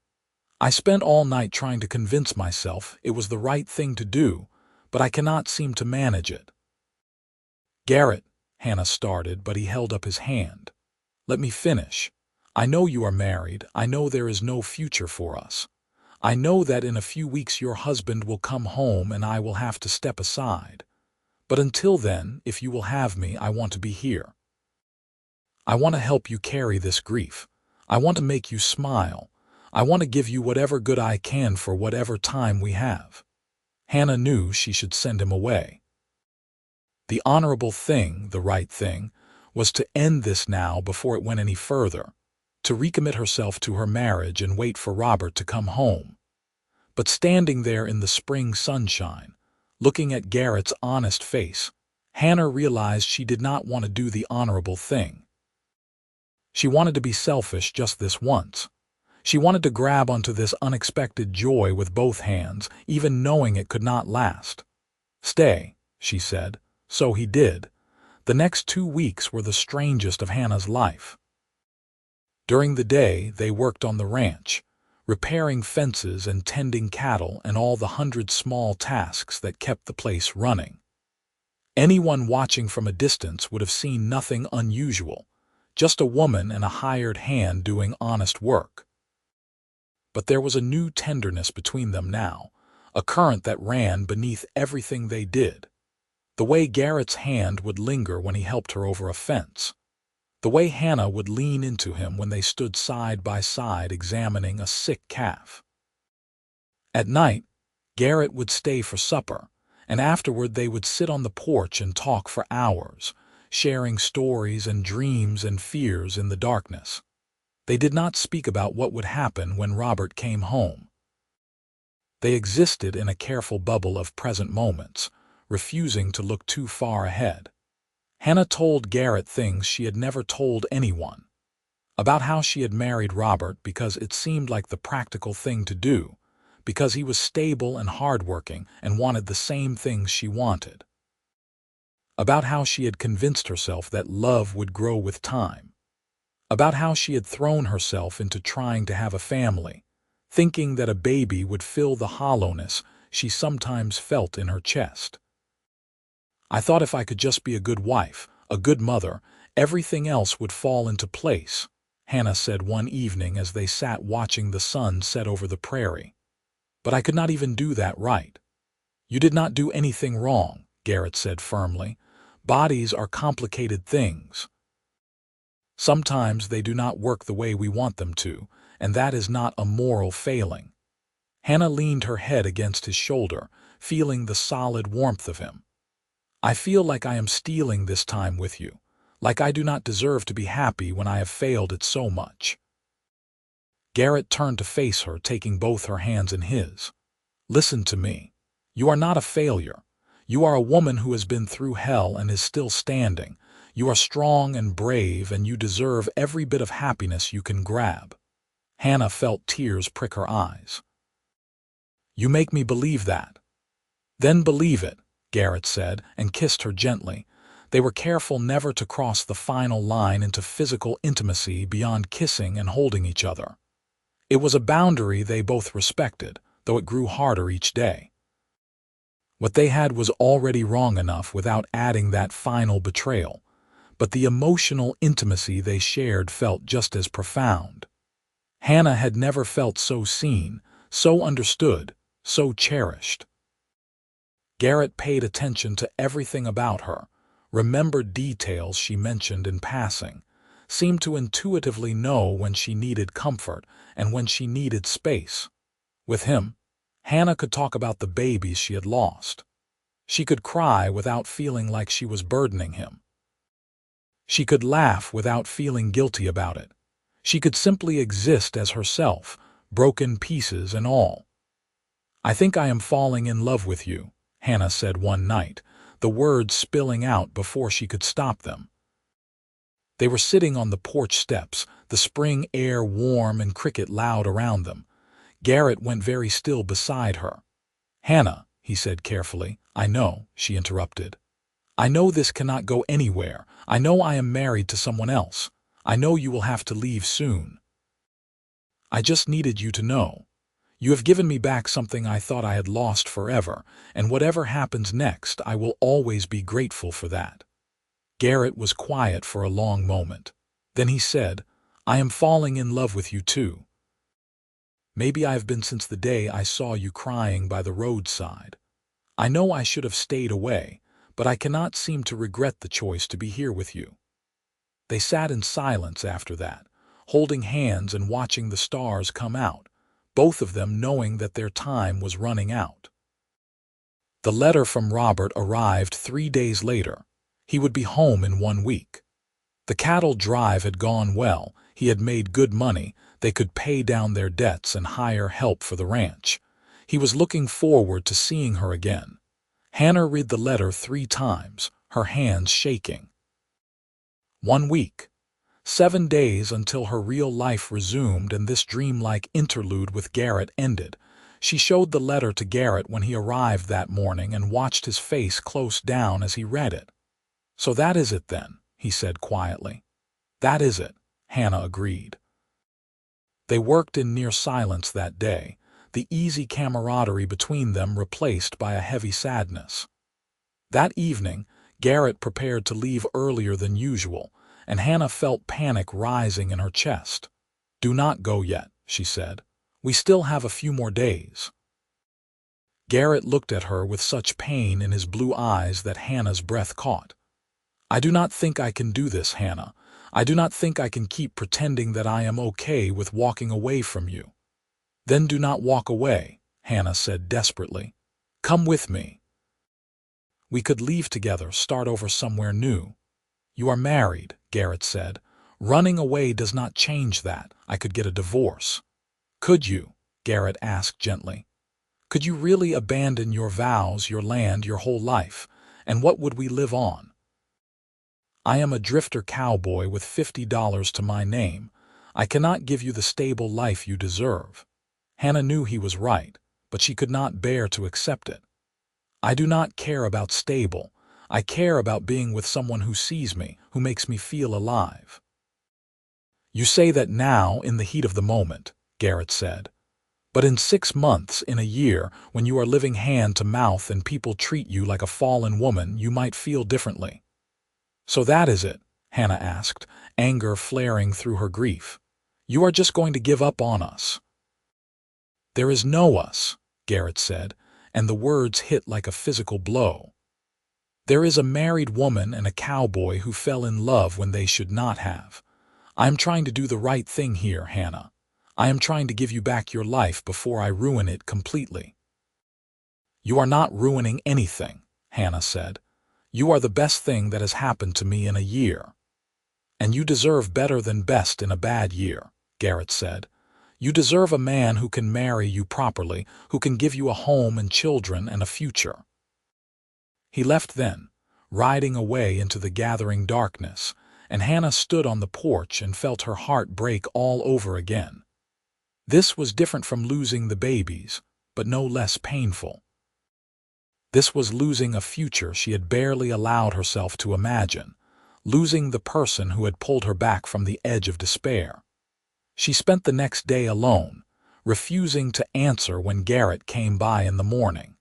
"I spent all night trying to convince myself it was the right thing to do, but I cannot seem to manage it." "Garrett," Hannah started, but he held up his hand. "Let me finish. I know you are married. I know there is no future for us. I know that in a few weeks your husband will come home and I will have to step aside. But until then, if you will have me, I want to be here. I want to help you carry this grief. I want to make you smile. I want to give you whatever good I can for whatever time we have." Hannah knew she should send him away. The honorable thing, the right thing, was to end this now before it went any further, to recommit herself to her marriage and wait for Robert to come home. But standing there in the spring sunshine, looking at Garrett's honest face, Hannah realized she did not want to do the honorable thing. She wanted to be selfish just this once. She wanted to grab onto this unexpected joy with both hands, even knowing it could not last. "Stay," she said. So he did. The next 2 weeks were the strangest of Hannah's life. During the day, they worked on the ranch, repairing fences and tending cattle and all the 100 small tasks that kept the place running. Anyone watching from a distance would have seen nothing unusual, just a woman and a hired hand doing honest work. But there was a new tenderness between them now, a current that ran beneath everything they did. The way Garrett's hand would linger when he helped her over a fence. The way Hannah would lean into him when they stood side by side examining a sick calf. At night, Garrett would stay for supper, and afterward they would sit on the porch and talk for hours, sharing stories and dreams and fears in the darkness. They did not speak about what would happen when Robert came home. They existed in a careful bubble of present moments, refusing to look too far ahead. Hannah told Garrett things she had never told anyone. About how she had married Robert because it seemed like the practical thing to do, because he was stable and hardworking and wanted the same things she wanted. About how she had convinced herself that love would grow with time. About how she had thrown herself into trying to have a family, thinking that a baby would fill the hollowness she sometimes felt in her chest. I thought if I could just be a good wife, a good mother, everything else would fall into place, Hannah said one evening as they sat watching the sun set over the prairie. But I could not even do that right. You did not do anything wrong, Garrett said firmly. Bodies are complicated things. Sometimes they do not work the way we want them to, and that is not a moral failing. Hannah leaned her head against his shoulder, feeling the solid warmth of him. I feel like I am stealing this time with you, like I do not deserve to be happy when I have failed it so much. Garrett turned to face her, taking both her hands in his. Listen to me. You are not a failure. You are a woman who has been through hell and is still standing. You are strong and brave, and you deserve every bit of happiness you can grab. Hannah felt tears prick her eyes. You make me believe that. Then believe it, Garrett said, and kissed her gently. They were careful never to cross the final line into physical intimacy beyond kissing and holding each other. It was a boundary they both respected, though it grew harder each day. What they had was already wrong enough without adding that final betrayal, but the emotional intimacy they shared felt just as profound. Hannah had never felt so seen, so understood, so cherished. Garrett paid attention to everything about her, remembered details she mentioned in passing, seemed to intuitively know when she needed comfort and when she needed space. With him, Hannah could talk about the babies she had lost. She could cry without feeling like she was burdening him. She could laugh without feeling guilty about it. She could simply exist as herself, broken pieces and all. I think I am falling in love with you, Hannah said one night, the words spilling out before she could stop them. They were sitting on the porch steps, the spring air warm and cricket loud around them. Garrett went very still beside her. Hannah, he said carefully. I know, she interrupted. I know this cannot go anywhere. I know I am married to someone else. I know you will have to leave soon. I just needed you to know. You have given me back something I thought I had lost forever, and whatever happens next, I will always be grateful for that. Garrett was quiet for a long moment. Then he said, I am falling in love with you too. Maybe I have been since the day I saw you crying by the roadside. I know I should have stayed away, but I cannot seem to regret the choice to be here with you. They sat in silence after that, holding hands and watching the stars come out, both of them knowing that their time was running out. The letter from Robert arrived 3 days later. He would be home in 1 week. The cattle drive had gone well, he had made good money, they could pay down their debts and hire help for the ranch. He was looking forward to seeing her again. Hannah read the letter 3 times, her hands shaking. 1 week. 7 days until her real life resumed and this dreamlike interlude with Garrett ended. She showed the letter to Garrett when he arrived that morning and watched his face close down as he read it. So that is it then, he said quietly. That is it, Hannah agreed. They worked in near silence that day, the easy camaraderie between them replaced by a heavy sadness. That evening, Garrett prepared to leave earlier than usual, and Hannah felt panic rising in her chest. Do not go yet, she said. We still have a few more days. Garrett looked at her with such pain in his blue eyes that Hannah's breath caught. "I do not think I can do this, Hannah. I do not think I can keep pretending that I am okay with walking away from you." "Then do not walk away," Hannah said desperately. "Come with me. We could leave together, start over somewhere new." "You are married," Garrett said. "Running away does not change that. I could get a divorce." "Could you?" Garrett asked gently. "Could you really abandon your vows, your land, your whole life? And what would we live on?" "I am a drifter cowboy with $50 to my name. I cannot give you the stable life you deserve." Hannah knew he was right, but she could not bear to accept it. "I do not care about stable. I care about being with someone who sees me, who makes me feel alive." "You say that now, in the heat of the moment," Garrett said. "But in 6 months, in a year, when you are living hand to mouth and people treat you like a fallen woman, you might feel differently." "So that is it?" Hannah asked, anger flaring through her grief. "You are just going to give up on us?" "There is no us," Garrett said, and the words hit like a physical blow. "There is a married woman and a cowboy who fell in love when they should not have. I am trying to do the right thing here, Hannah. I am trying to give you back your life before I ruin it completely." "You are not ruining anything," Hannah said. "You are the best thing that has happened to me in a year." "And you deserve better than best in a bad year," Garrett said. "You deserve a man who can marry you properly, who can give you a home and children and a future." He left then, riding away into the gathering darkness, and Hannah stood on the porch and felt her heart break all over again. This was different from losing the babies, but no less painful. This was losing a future she had barely allowed herself to imagine, losing the person who had pulled her back from the edge of despair. She spent the next day alone, refusing to answer when Garrett came by in the morning.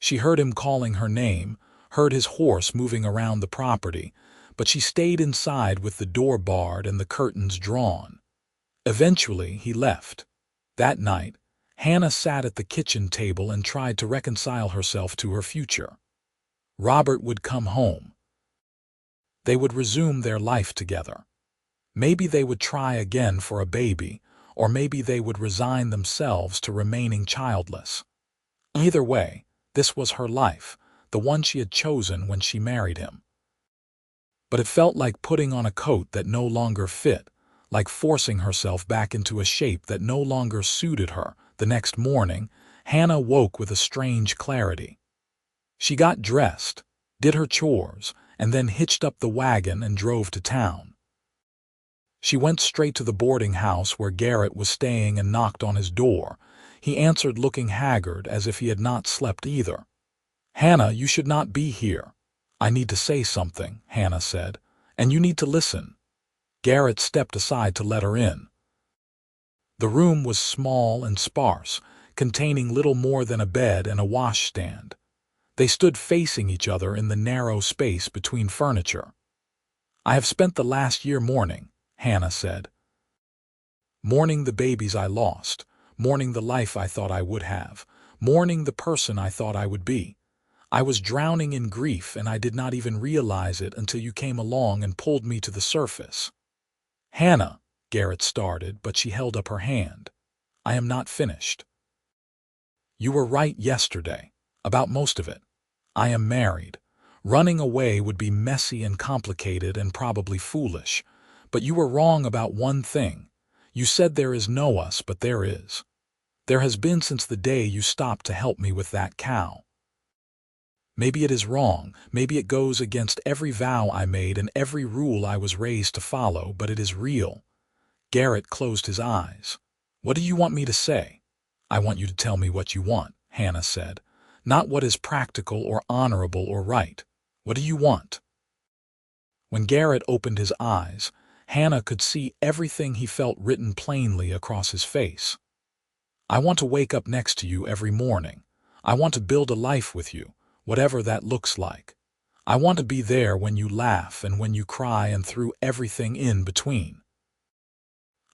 She heard him calling her name, heard his horse moving around the property, but she stayed inside with the door barred and the curtains drawn. Eventually, he left. That night, Hannah sat at the kitchen table and tried to reconcile herself to her future. Robert would come home. They would resume their life together. Maybe they would try again for a baby, or maybe they would resign themselves to remaining childless. Either way, this was her life, the one she had chosen when she married him. But it felt like putting on a coat that no longer fit, like forcing herself back into a shape that no longer suited her. The next morning, Hannah woke with a strange clarity. She got dressed, did her chores, and then hitched up the wagon and drove to town. She went straight to the boarding house where Garrett was staying and knocked on his door. He answered looking haggard as if he had not slept either. "Hannah, you should not be here." "I need to say something," Hannah said, "and you need to listen." Garrett stepped aside to let her in. The room was small and sparse, containing little more than a bed and a washstand. They stood facing each other in the narrow space between furniture. "I have spent the last year mourning," Hannah said. "Mourning the babies I lost, mourning the life I thought I would have, mourning the person I thought I would be. I was drowning in grief and I did not even realize it until you came along and pulled me to the surface." "Hannah," Garrett started, but she held up her hand. "I am not finished. You were right yesterday, about most of it. I am married. Running away would be messy and complicated and probably foolish. But you were wrong about one thing. You said there is no us, but there is. There has been since the day you stopped to help me with that cow. Maybe it is wrong, maybe it goes against every vow I made and every rule I was raised to follow, but it is real." Garrett closed his eyes. "What do you want me to say?" "I want you to tell me what you want," Hannah said. "Not what is practical or honorable or right. What do you want?" When Garrett opened his eyes, Hannah could see everything he felt written plainly across his face. "I want to wake up next to you every morning. I want to build a life with you, whatever that looks like. I want to be there when you laugh and when you cry and through everything in between.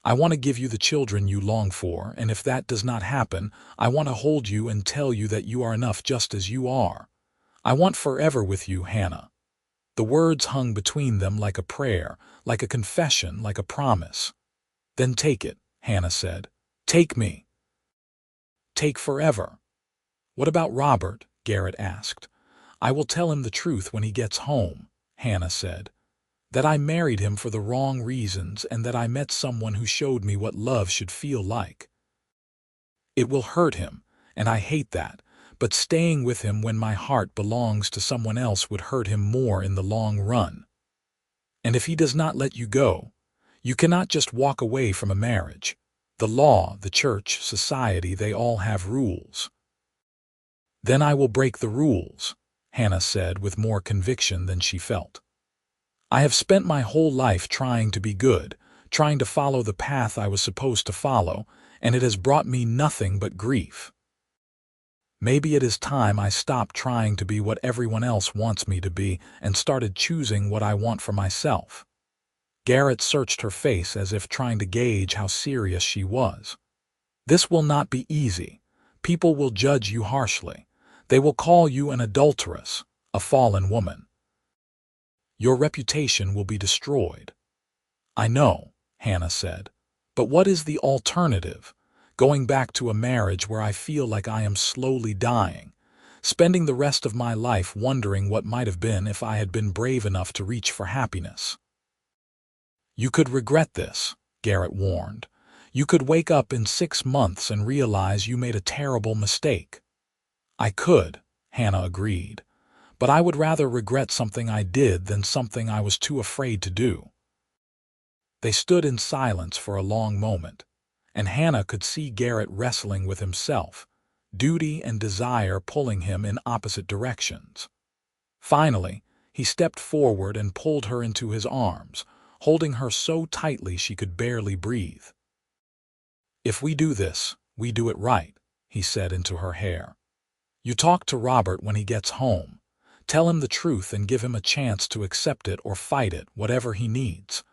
I want to give you the children you long for, and if that does not happen, I want to hold you and tell you that you are enough just as you are. I want forever with you, Hannah." The words hung between them like a prayer, like a confession, like a promise. "Then take it," Hannah said. "Take me. Take forever." "What about Robert?" Garrett asked. "I will tell him the truth when he gets home," Hannah said. "That I married him for the wrong reasons and that I met someone who showed me what love should feel like. It will hurt him, and I hate that, but staying with him when my heart belongs to someone else would hurt him more in the long run. And if he does not let you go, you cannot just walk away from a marriage. The law, the church, society, they all have rules." "Then I will break the rules," Hannah said with more conviction than she felt. "I have spent my whole life trying to be good, trying to follow the path I was supposed to follow, and it has brought me nothing but grief. Maybe it is time I stopped trying to be what everyone else wants me to be and started choosing what I want for myself." Garrett searched her face as if trying to gauge how serious she was. "This will not be easy. People will judge you harshly. They will call you an adulteress, a fallen woman. Your reputation will be destroyed." "I know," Hannah said. "But what is the alternative? Going back to a marriage where I feel like I am slowly dying, spending the rest of my life wondering what might have been if I had been brave enough to reach for happiness." "You could regret this," Garrett warned. "You could wake up in 6 months and realize you made a terrible mistake." "I could," Hannah agreed. "But I would rather regret something I did than something I was too afraid to do." They stood in silence for a long moment, and Hannah could see Garrett wrestling with himself, duty and desire pulling him in opposite directions. Finally, he stepped forward and pulled her into his arms, holding her so tightly she could barely breathe. "If we do this, we do it right," he said into her hair. "You talk to Robert when he gets home. Tell him the truth and give him a chance to accept it or fight it, whatever he needs.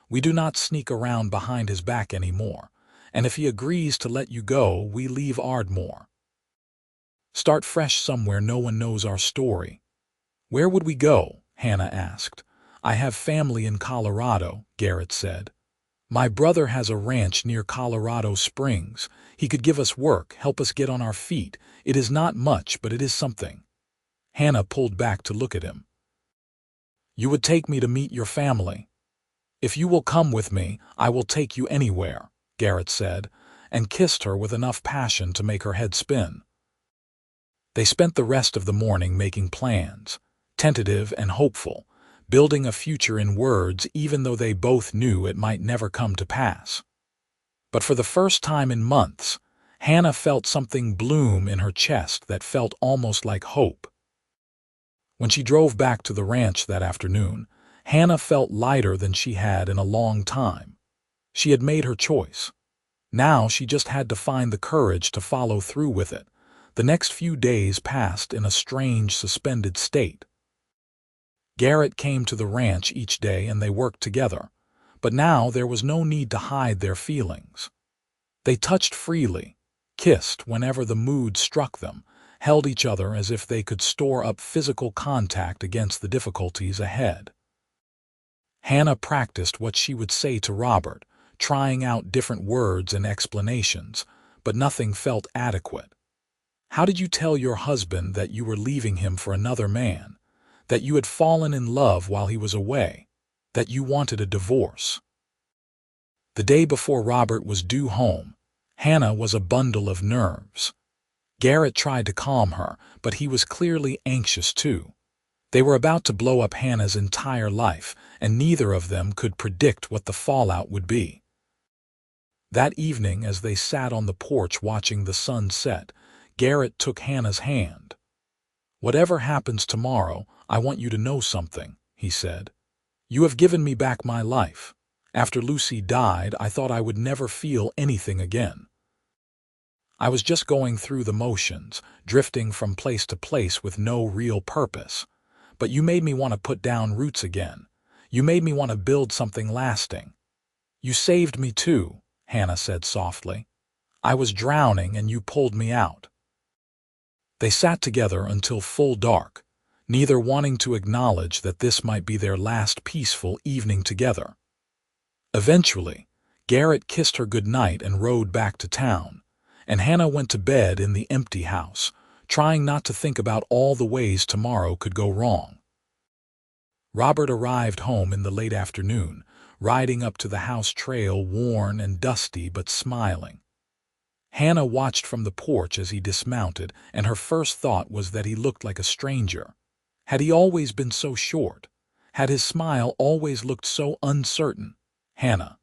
We do not sneak around behind his back anymore, and if he agrees to let you go, we leave Ardmore. Start fresh somewhere no one knows our story." "Where would we go?" Hannah asked. "I have family in Colorado," Garrett said. "My brother has a ranch near Colorado Springs. He could give us work, help us get on our feet. It is not much, but it is something." Hannah pulled back to look at him. "You would take me to meet your family?" "If you will come with me, I will take you anywhere," Garrett said, and kissed her with enough passion to make her head spin. They spent the rest of the morning making plans, tentative and hopeful, building a future in words even though they both knew it might never come to pass. But for the first time in months, Hannah felt something bloom in her chest that felt almost like hope. When she drove back to the ranch that afternoon, Hannah felt lighter than she had in a long time. She had made her choice. Now she just had to find the courage to follow through with it. The next few days passed in a strange, suspended state. Garrett came to the ranch each day and they worked together, but now there was no need to hide their feelings. They touched freely, kissed whenever the mood struck them, held each other as if they could store up physical contact against the difficulties ahead. Hannah practiced what she would say to Robert, trying out different words and explanations, but nothing felt adequate. "How did you tell your husband that you were leaving him for another man, that you had fallen in love while he was away, that you wanted a divorce?" The day before Robert was due home, Hannah was a bundle of nerves. Garrett tried to calm her, but he was clearly anxious too. They were about to blow up Hannah's entire life, and neither of them could predict what the fallout would be. That evening, as they sat on the porch watching the sun set, Garrett took Hannah's hand. "Whatever happens tomorrow, I want you to know something," he said. "You have given me back my life. After Lucy died, I thought I would never feel anything again. I was just going through the motions, drifting from place to place with no real purpose. But you made me want to put down roots again. You made me want to build something lasting. You saved me too, Hannah said softly. I was drowning and you pulled me out. They sat together until full dark, neither wanting to acknowledge that this might be their last peaceful evening together. Eventually, Garrett kissed her goodnight and rode back to town, and Hannah went to bed in the empty house, trying not to think about all the ways tomorrow could go wrong. Robert arrived home in the late afternoon, riding up to the house trail worn and dusty but smiling. Hannah watched from the porch as he dismounted, and her first thought was that he looked like a stranger. Had he always been so short? Had his smile always looked so uncertain? Hannah.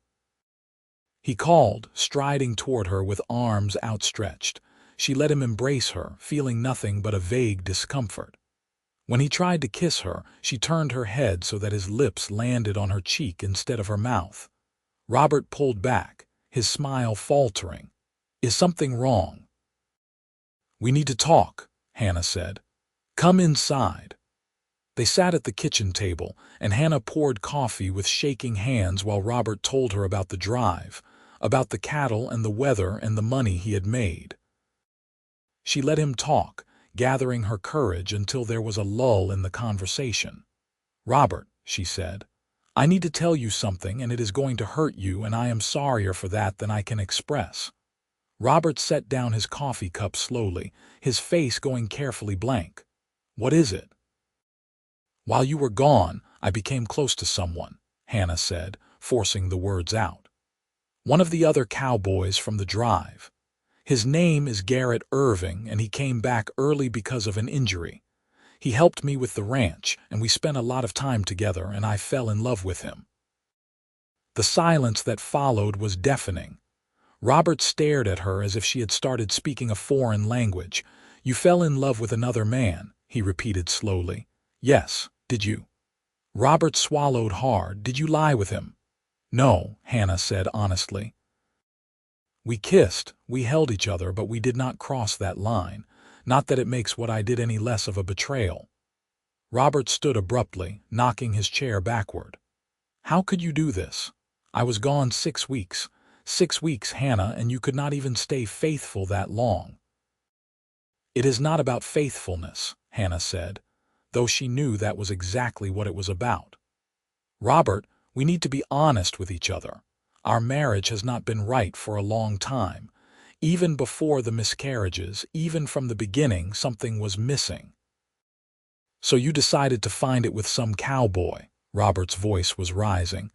He called, striding toward her with arms outstretched. She let him embrace her, feeling nothing but a vague discomfort. When he tried to kiss her, she turned her head so that his lips landed on her cheek instead of her mouth. Robert pulled back, his smile faltering. Is something wrong? We need to talk, Hannah said. Come inside. They sat at the kitchen table, and Hannah poured coffee with shaking hands while Robert told her about the drive, about the cattle and the weather and the money he had made. She let him talk, gathering her courage until there was a lull in the conversation. Robert, she said, I need to tell you something, and it is going to hurt you, and I am sorrier for that than I can express. Robert set down his coffee cup slowly, his face going carefully blank. What is it? While you were gone, I became close to someone, Hannah said, forcing the words out. One of the other cowboys from the drive. His name is Garrett Irving, and he came back early because of an injury. He helped me with the ranch, and we spent a lot of time together, and I fell in love with him. The silence that followed was deafening. Robert stared at her as if she had started speaking a foreign language. You fell in love with another man, he repeated slowly. Yes, did you? Robert swallowed hard. Did you lie with him? No, Hannah said honestly. We kissed, we held each other, but we did not cross that line. Not that it makes what I did any less of a betrayal. Robert stood abruptly, knocking his chair backward. How could you do this? I was gone 6 weeks. 6 weeks, Hannah, and you could not even stay faithful that long. It is not about faithfulness, Hannah said, though she knew that was exactly what it was about. Robert, we need to be honest with each other. Our marriage has not been right for a long time. Even before the miscarriages, even from the beginning, something was missing. So you decided to find it with some cowboy. Robert's voice was rising.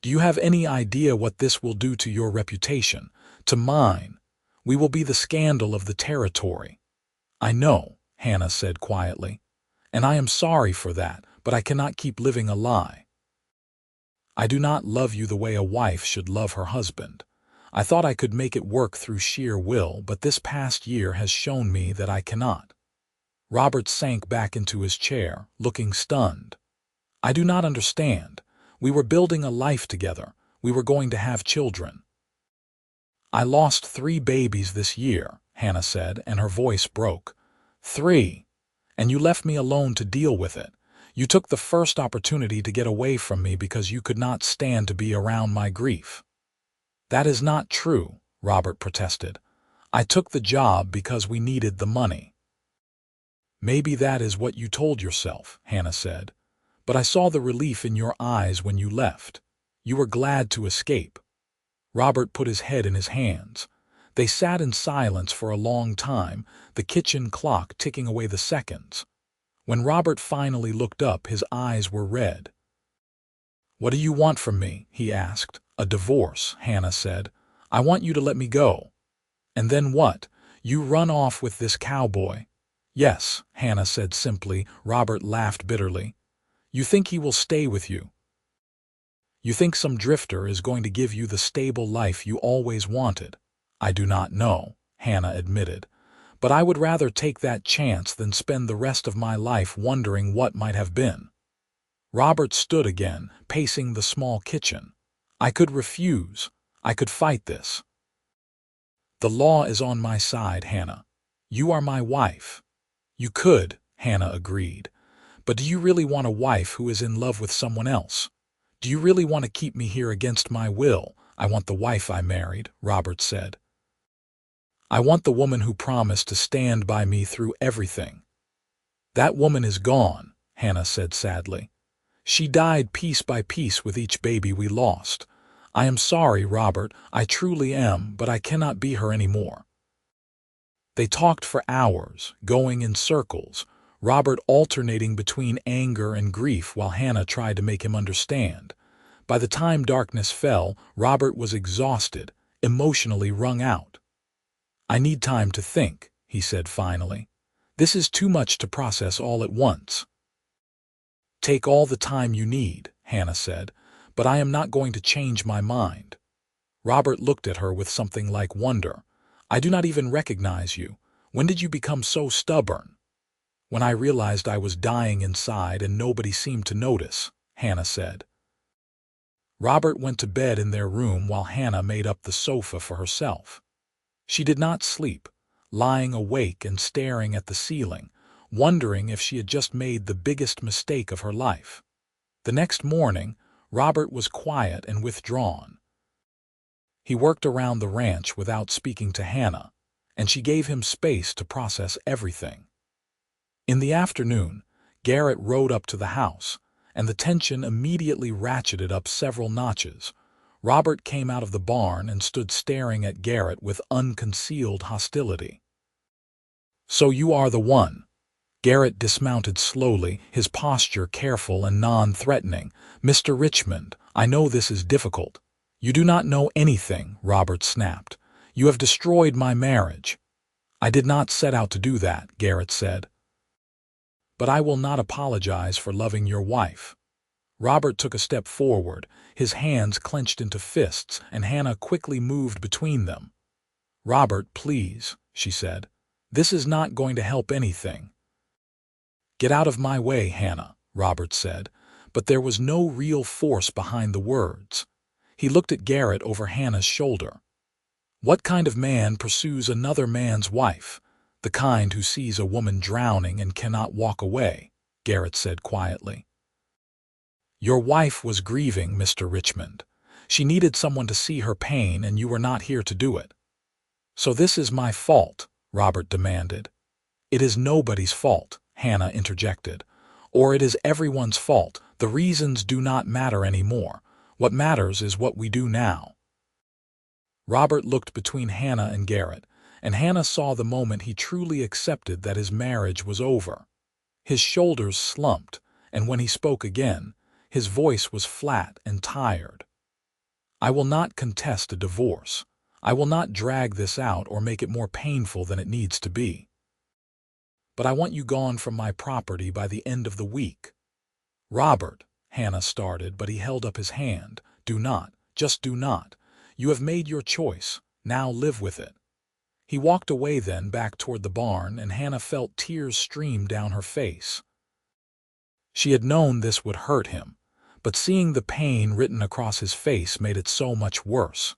Do you have any idea what this will do to your reputation, to mine? We will be the scandal of the territory. I know, Hannah said quietly, and I am sorry for that, but I cannot keep living a lie. I do not love you the way a wife should love her husband. I thought I could make it work through sheer will, but this past year has shown me that I cannot. Robert sank back into his chair, looking stunned. I do not understand. We were building a life together. We were going to have children. I lost 3 babies this year, Hannah said, and her voice broke. 3. And you left me alone to deal with it. You took the first opportunity to get away from me because you could not stand to be around my grief. That is not true, Robert protested. I took the job because we needed the money. Maybe that is what you told yourself, Hannah said. But I saw the relief in your eyes when you left. You were glad to escape. Robert put his head in his hands. They sat in silence for a long time, the kitchen clock ticking away the seconds. When Robert finally looked up, his eyes were red. What do you want from me? He asked. A divorce, Hannah said. I want you to let me go. And then what? You run off with this cowboy? Yes, Hannah said simply. Robert laughed bitterly. You think he will stay with you? You think some drifter is going to give you the stable life you always wanted? I do not know, Hannah admitted, but I would rather take that chance than spend the rest of my life wondering what might have been. Robert stood again, pacing the small kitchen. I could refuse. I could fight this. The law is on my side, Hannah. You are my wife. You could, Hannah agreed. But do you really want a wife who is in love with someone else? Do you really want to keep me here against my will, I want the wife I married, Robert said. I want the woman who promised to stand by me through everything. That woman is gone, Hannah said sadly. She died piece by piece with each baby we lost. I am sorry, Robert, I truly am, but I cannot be her anymore. They talked for hours, going in circles, Robert alternating between anger and grief while Hannah tried to make him understand. By the time darkness fell, Robert was exhausted, emotionally wrung out. I need time to think, he said finally. This is too much to process all at once. Take all the time you need, Hannah said, but I am not going to change my mind. Robert looked at her with something like wonder. I do not even recognize you. When did you become so stubborn? When I realized I was dying inside and nobody seemed to notice, Hannah said. Robert went to bed in their room while Hannah made up the sofa for herself. She did not sleep, lying awake and staring at the ceiling, wondering if she had just made the biggest mistake of her life. The next morning, Robert was quiet and withdrawn. He worked around the ranch without speaking to Hannah, and she gave him space to process everything. In the afternoon, Garrett rode up to the house, and the tension immediately ratcheted up several notches. Robert came out of the barn and stood staring at Garrett with unconcealed hostility. So you are the one. Garrett dismounted slowly, his posture careful and non-threatening. Mr. Richmond, I know this is difficult. You do not know anything, Robert snapped. You have destroyed my marriage. I did not set out to do that, Garrett said. But I will not apologize for loving your wife. Robert took a step forward, his hands clenched into fists, and Hannah quickly moved between them. Robert, please, she said. This is not going to help anything. Get out of my way, Hannah, Robert said, but there was no real force behind the words. He looked at Garrett over Hannah's shoulder. What kind of man pursues another man's wife? The kind who sees a woman drowning and cannot walk away, Garrett said quietly. Your wife was grieving, Mr. Richmond. She needed someone to see her pain, and you were not here to do it. So this is my fault, Robert demanded. It is nobody's fault, Hannah interjected. Or it is everyone's fault. The reasons do not matter anymore. What matters is what we do now. Robert looked between Hannah and Garrett, and Hannah saw the moment he truly accepted that his marriage was over. His shoulders slumped, and when he spoke again, his voice was flat and tired. I will not contest a divorce. I will not drag this out or make it more painful than it needs to be. But I want you gone from my property by the end of the week. Robert, Hannah started, but he held up his hand. Do not, just do not. You have made your choice. Now live with it. He walked away then back toward the barn, and Hannah felt tears stream down her face. She had known this would hurt him, but seeing the pain written across his face made it so much worse.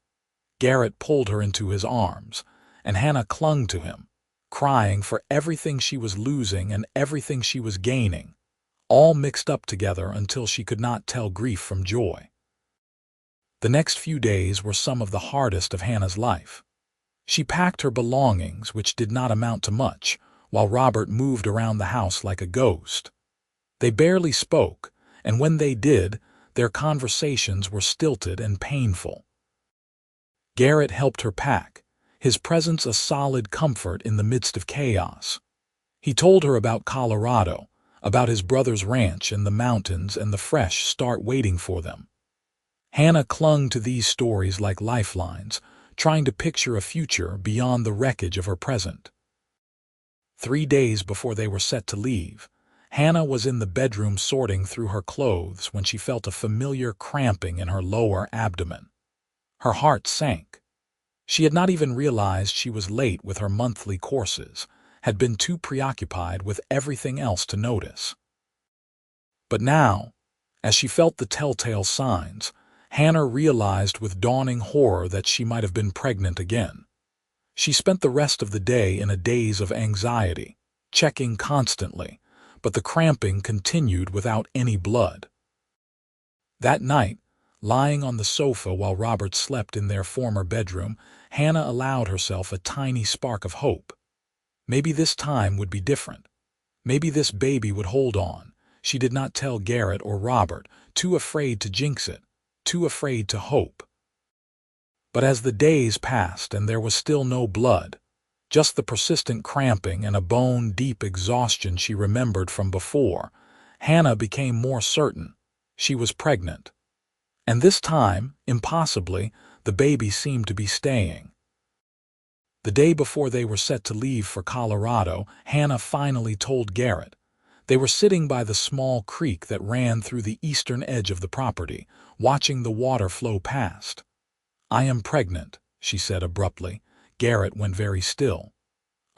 Garrett pulled her into his arms, and Hannah clung to him, crying for everything she was losing and everything she was gaining, all mixed up together until she could not tell grief from joy. The next few days were some of the hardest of Hannah's life. She packed her belongings, which did not amount to much, while Robert moved around the house like a ghost. They barely spoke, and when they did, their conversations were stilted and painful. Garrett helped her pack, his presence a solid comfort in the midst of chaos. He told her about Colorado, about his brother's ranch and the mountains and the fresh start waiting for them. Hannah clung to these stories like lifelines, trying to picture a future beyond the wreckage of her present. 3 days before they were set to leave, Hannah was in the bedroom sorting through her clothes when she felt a familiar cramping in her lower abdomen. Her heart sank. She had not even realized she was late with her monthly courses, had been too preoccupied with everything else to notice. But now, as she felt the telltale signs, Hannah realized with dawning horror that she might have been pregnant again. She spent the rest of the day in a daze of anxiety, checking constantly, but the cramping continued without any blood. That night, Lying on the sofa while Robert slept in their former bedroom, Hannah allowed herself a tiny spark of hope. Maybe this time would be different. Maybe this baby would hold on. She did not tell Garrett or Robert, too afraid to jinx it, too afraid to hope. But as the days passed and there was still no blood, just the persistent cramping and a bone-deep exhaustion she remembered from before, Hannah became more certain. She was pregnant. And this time, impossibly, the baby seemed to be staying. The day before they were set to leave for Colorado, Hannah finally told Garrett. They were sitting by the small creek that ran through the eastern edge of the property, watching the water flow past. "I am pregnant," she said abruptly. Garrett went very still.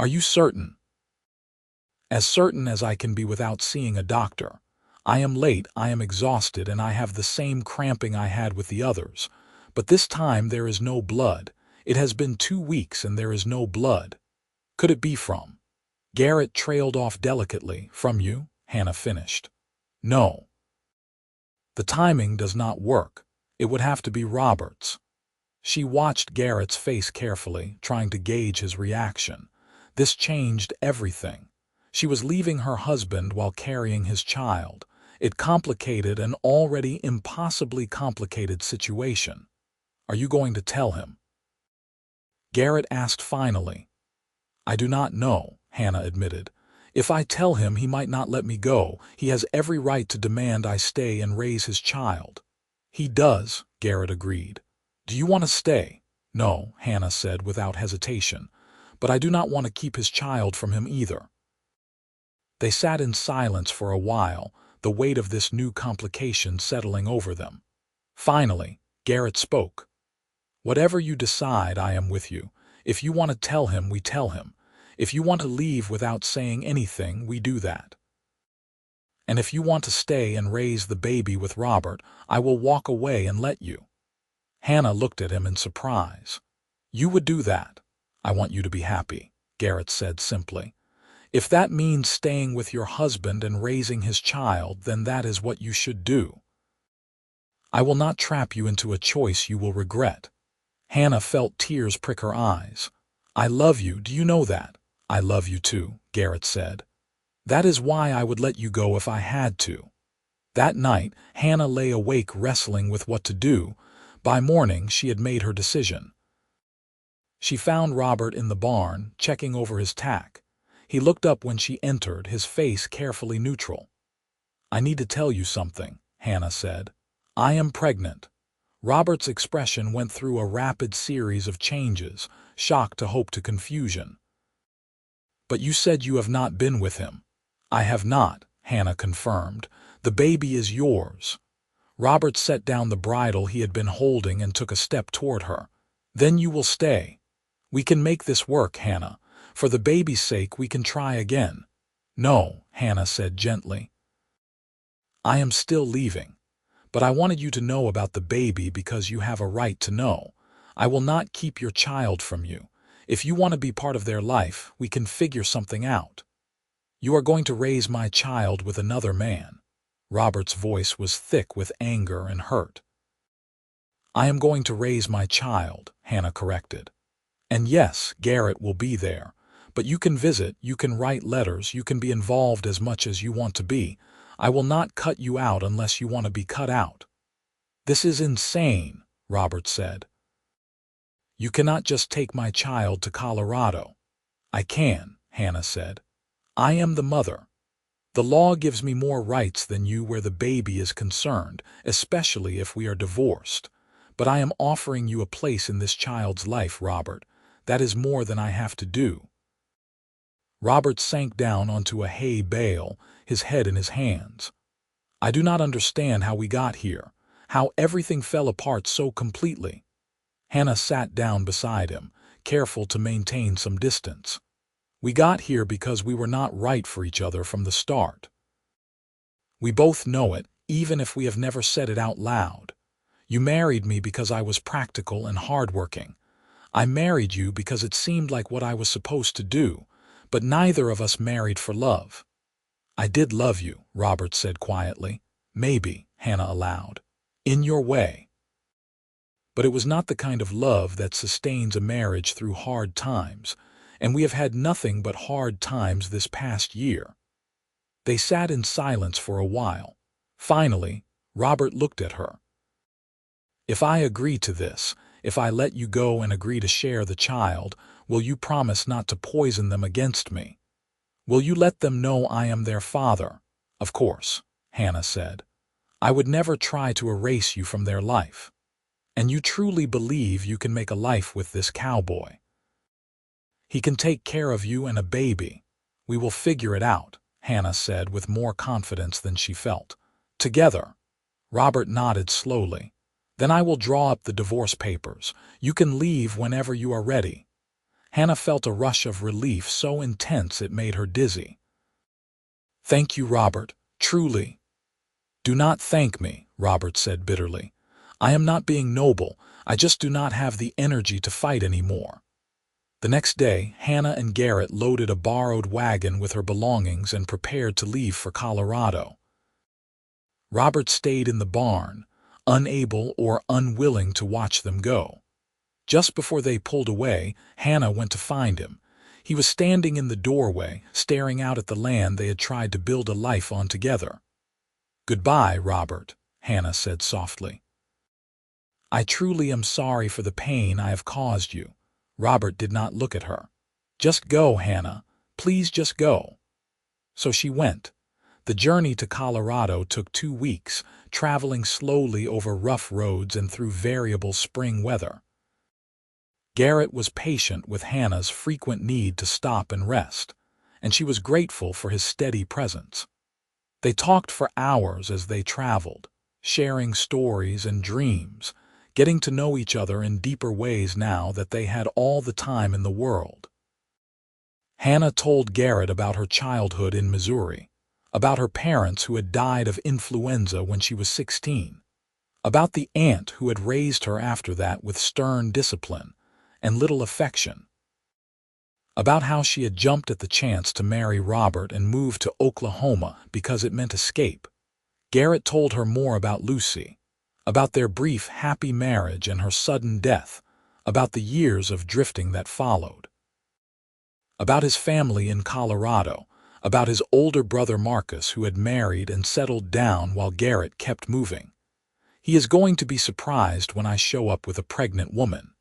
"Are you certain?" "As certain as I can be without seeing a doctor. I am late, I am exhausted, and I have the same cramping I had with the others. But this time there is no blood. It has been 2 weeks and there is no blood. Could it be from—" Garrett trailed off delicately. "From you?" Hannah finished. "No. The timing does not work. It would have to be Robert's." She watched Garrett's face carefully, trying to gauge his reaction. This changed everything. She was leaving her husband while carrying his child. It complicated an already impossibly complicated situation. "Are you going to tell him?" Garrett asked finally. "I do not know," Hannah admitted. "If I tell him, he might not let me go. He has every right to demand I stay and raise his child." "He does," Garrett agreed. "Do you want to stay?" "No," Hannah said without hesitation. "But I do not want to keep his child from him either." They sat in silence for a while, the weight of this new complication settling over them. Finally, Garrett spoke. "Whatever you decide, I am with you. If you want to tell him, we tell him. If you want to leave without saying anything, we do that. And if you want to stay and raise the baby with Robert, I will walk away and let you." Hannah looked at him in surprise. "You would do that?" "I want you to be happy," Garrett said simply. "If that means staying with your husband and raising his child, then that is what you should do. I will not trap you into a choice you will regret." Hannah felt tears prick her eyes. "I love you, do you know that?" "I love you too," Garrett said. "That is why I would let you go if I had to." That night, Hannah lay awake wrestling with what to do. By morning, she had made her decision. She found Robert in the barn, checking over his tack. He looked up when she entered, his face carefully neutral. "I need to tell you something," Hannah said. "I am pregnant." Robert's expression went through a rapid series of changes, shock to hope to confusion. "But you said you have not been with him." "I have not," Hannah confirmed. "The baby is yours." Robert set down the bridle he had been holding and took a step toward her. "Then you will stay. We can make this work, Hannah. For the baby's sake, we can try again." "No," Hannah said gently. "I am still leaving. But I wanted you to know about the baby because you have a right to know. I will not keep your child from you. If you want to be part of their life, we can figure something out. You are going to raise my child with another man." Robert's voice was thick with anger and hurt. "I am going to raise my child," Hannah corrected. "And yes, Garrett will be there. But you can visit, you can write letters, you can be involved as much as you want to be. I will not cut you out unless you want to be cut out." "This is insane," Robert said. "You cannot just take my child to Colorado." "I can," Hannah said. "I am the mother. The law gives me more rights than you where the baby is concerned, especially if we are divorced. But I am offering you a place in this child's life, Robert. That is more than I have to do." Robert sank down onto a hay bale, his head in his hands. "I do not understand how we got here, how everything fell apart so completely." Hannah sat down beside him, careful to maintain some distance. "We got here because we were not right for each other from the start. We both know it, even if we have never said it out loud. You married me because I was practical and hardworking. I married you because it seemed like what I was supposed to do, but neither of us married for love." "I did love you," Robert said quietly. "Maybe," Hannah allowed. "In your way. but it was not the kind of love that sustains a marriage through hard times, and we have had nothing but hard times this past year." They sat in silence for a while. Finally, Robert looked at her. "If I agree to this, if I let you go and agree to share the child, will you promise not to poison them against me? Will you let them know I am their father?" "Of course," Hannah said. "I would never try to erase you from their life. And you truly believe you can make a life with this cowboy? He can take care of you and a baby. We will figure it out," Hannah said with more confidence than she felt. "Together." Robert nodded slowly. "Then I will draw up the divorce papers. You can leave whenever you are ready." Hannah felt a rush of relief so intense it made her dizzy. "Thank you, Robert, truly." "Do not thank me," Robert said bitterly. "I am not being noble, I just do not have the energy to fight anymore." The next day, Hannah and Garrett loaded a borrowed wagon with her belongings and prepared to leave for Colorado. Robert stayed in the barn, unable or unwilling to watch them go. Just before they pulled away, Hannah went to find him. He was standing in the doorway, staring out at the land they had tried to build a life on together. "Goodbye, Robert," Hannah said softly. "I truly am sorry for the pain I have caused you." Robert did not look at her. "Just go, Hannah. Please just go." So she went. The journey to Colorado took 2 weeks, traveling slowly over rough roads and through variable spring weather. Garrett was patient with Hannah's frequent need to stop and rest, and she was grateful for his steady presence. They talked for hours as they traveled, sharing stories and dreams, getting to know each other in deeper ways now that they had all the time in the world. Hannah told Garrett about her childhood in Missouri, about her parents who had died of influenza when she was 16, about the aunt who had raised her after that with stern discipline and little affection, about how she had jumped at the chance to marry Robert and move to Oklahoma because it meant escape. Garrett told her more about Lucy, about their brief, happy marriage and her sudden death, about the years of drifting that followed, about his family in Colorado, about his older brother Marcus who had married and settled down while Garrett kept moving. "He is going to be surprised when I show up with a pregnant woman,"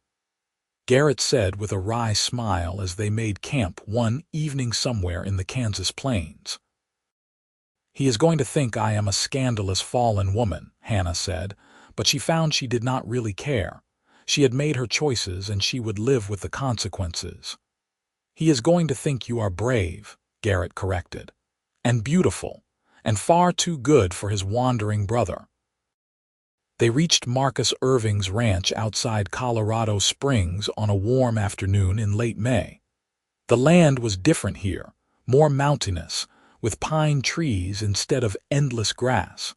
Garrett said with a wry smile as they made camp one evening somewhere in the Kansas plains. "He is going to think I am a scandalous fallen woman," Hannah said, but she found she did not really care. She had made her choices and she would live with the consequences. "He is going to think you are brave," Garrett corrected, "and beautiful, and far too good for his wandering brother." They reached Marcus Irving's ranch outside Colorado Springs on a warm afternoon in late May. The land was different here, more mountainous, with pine trees instead of endless grass.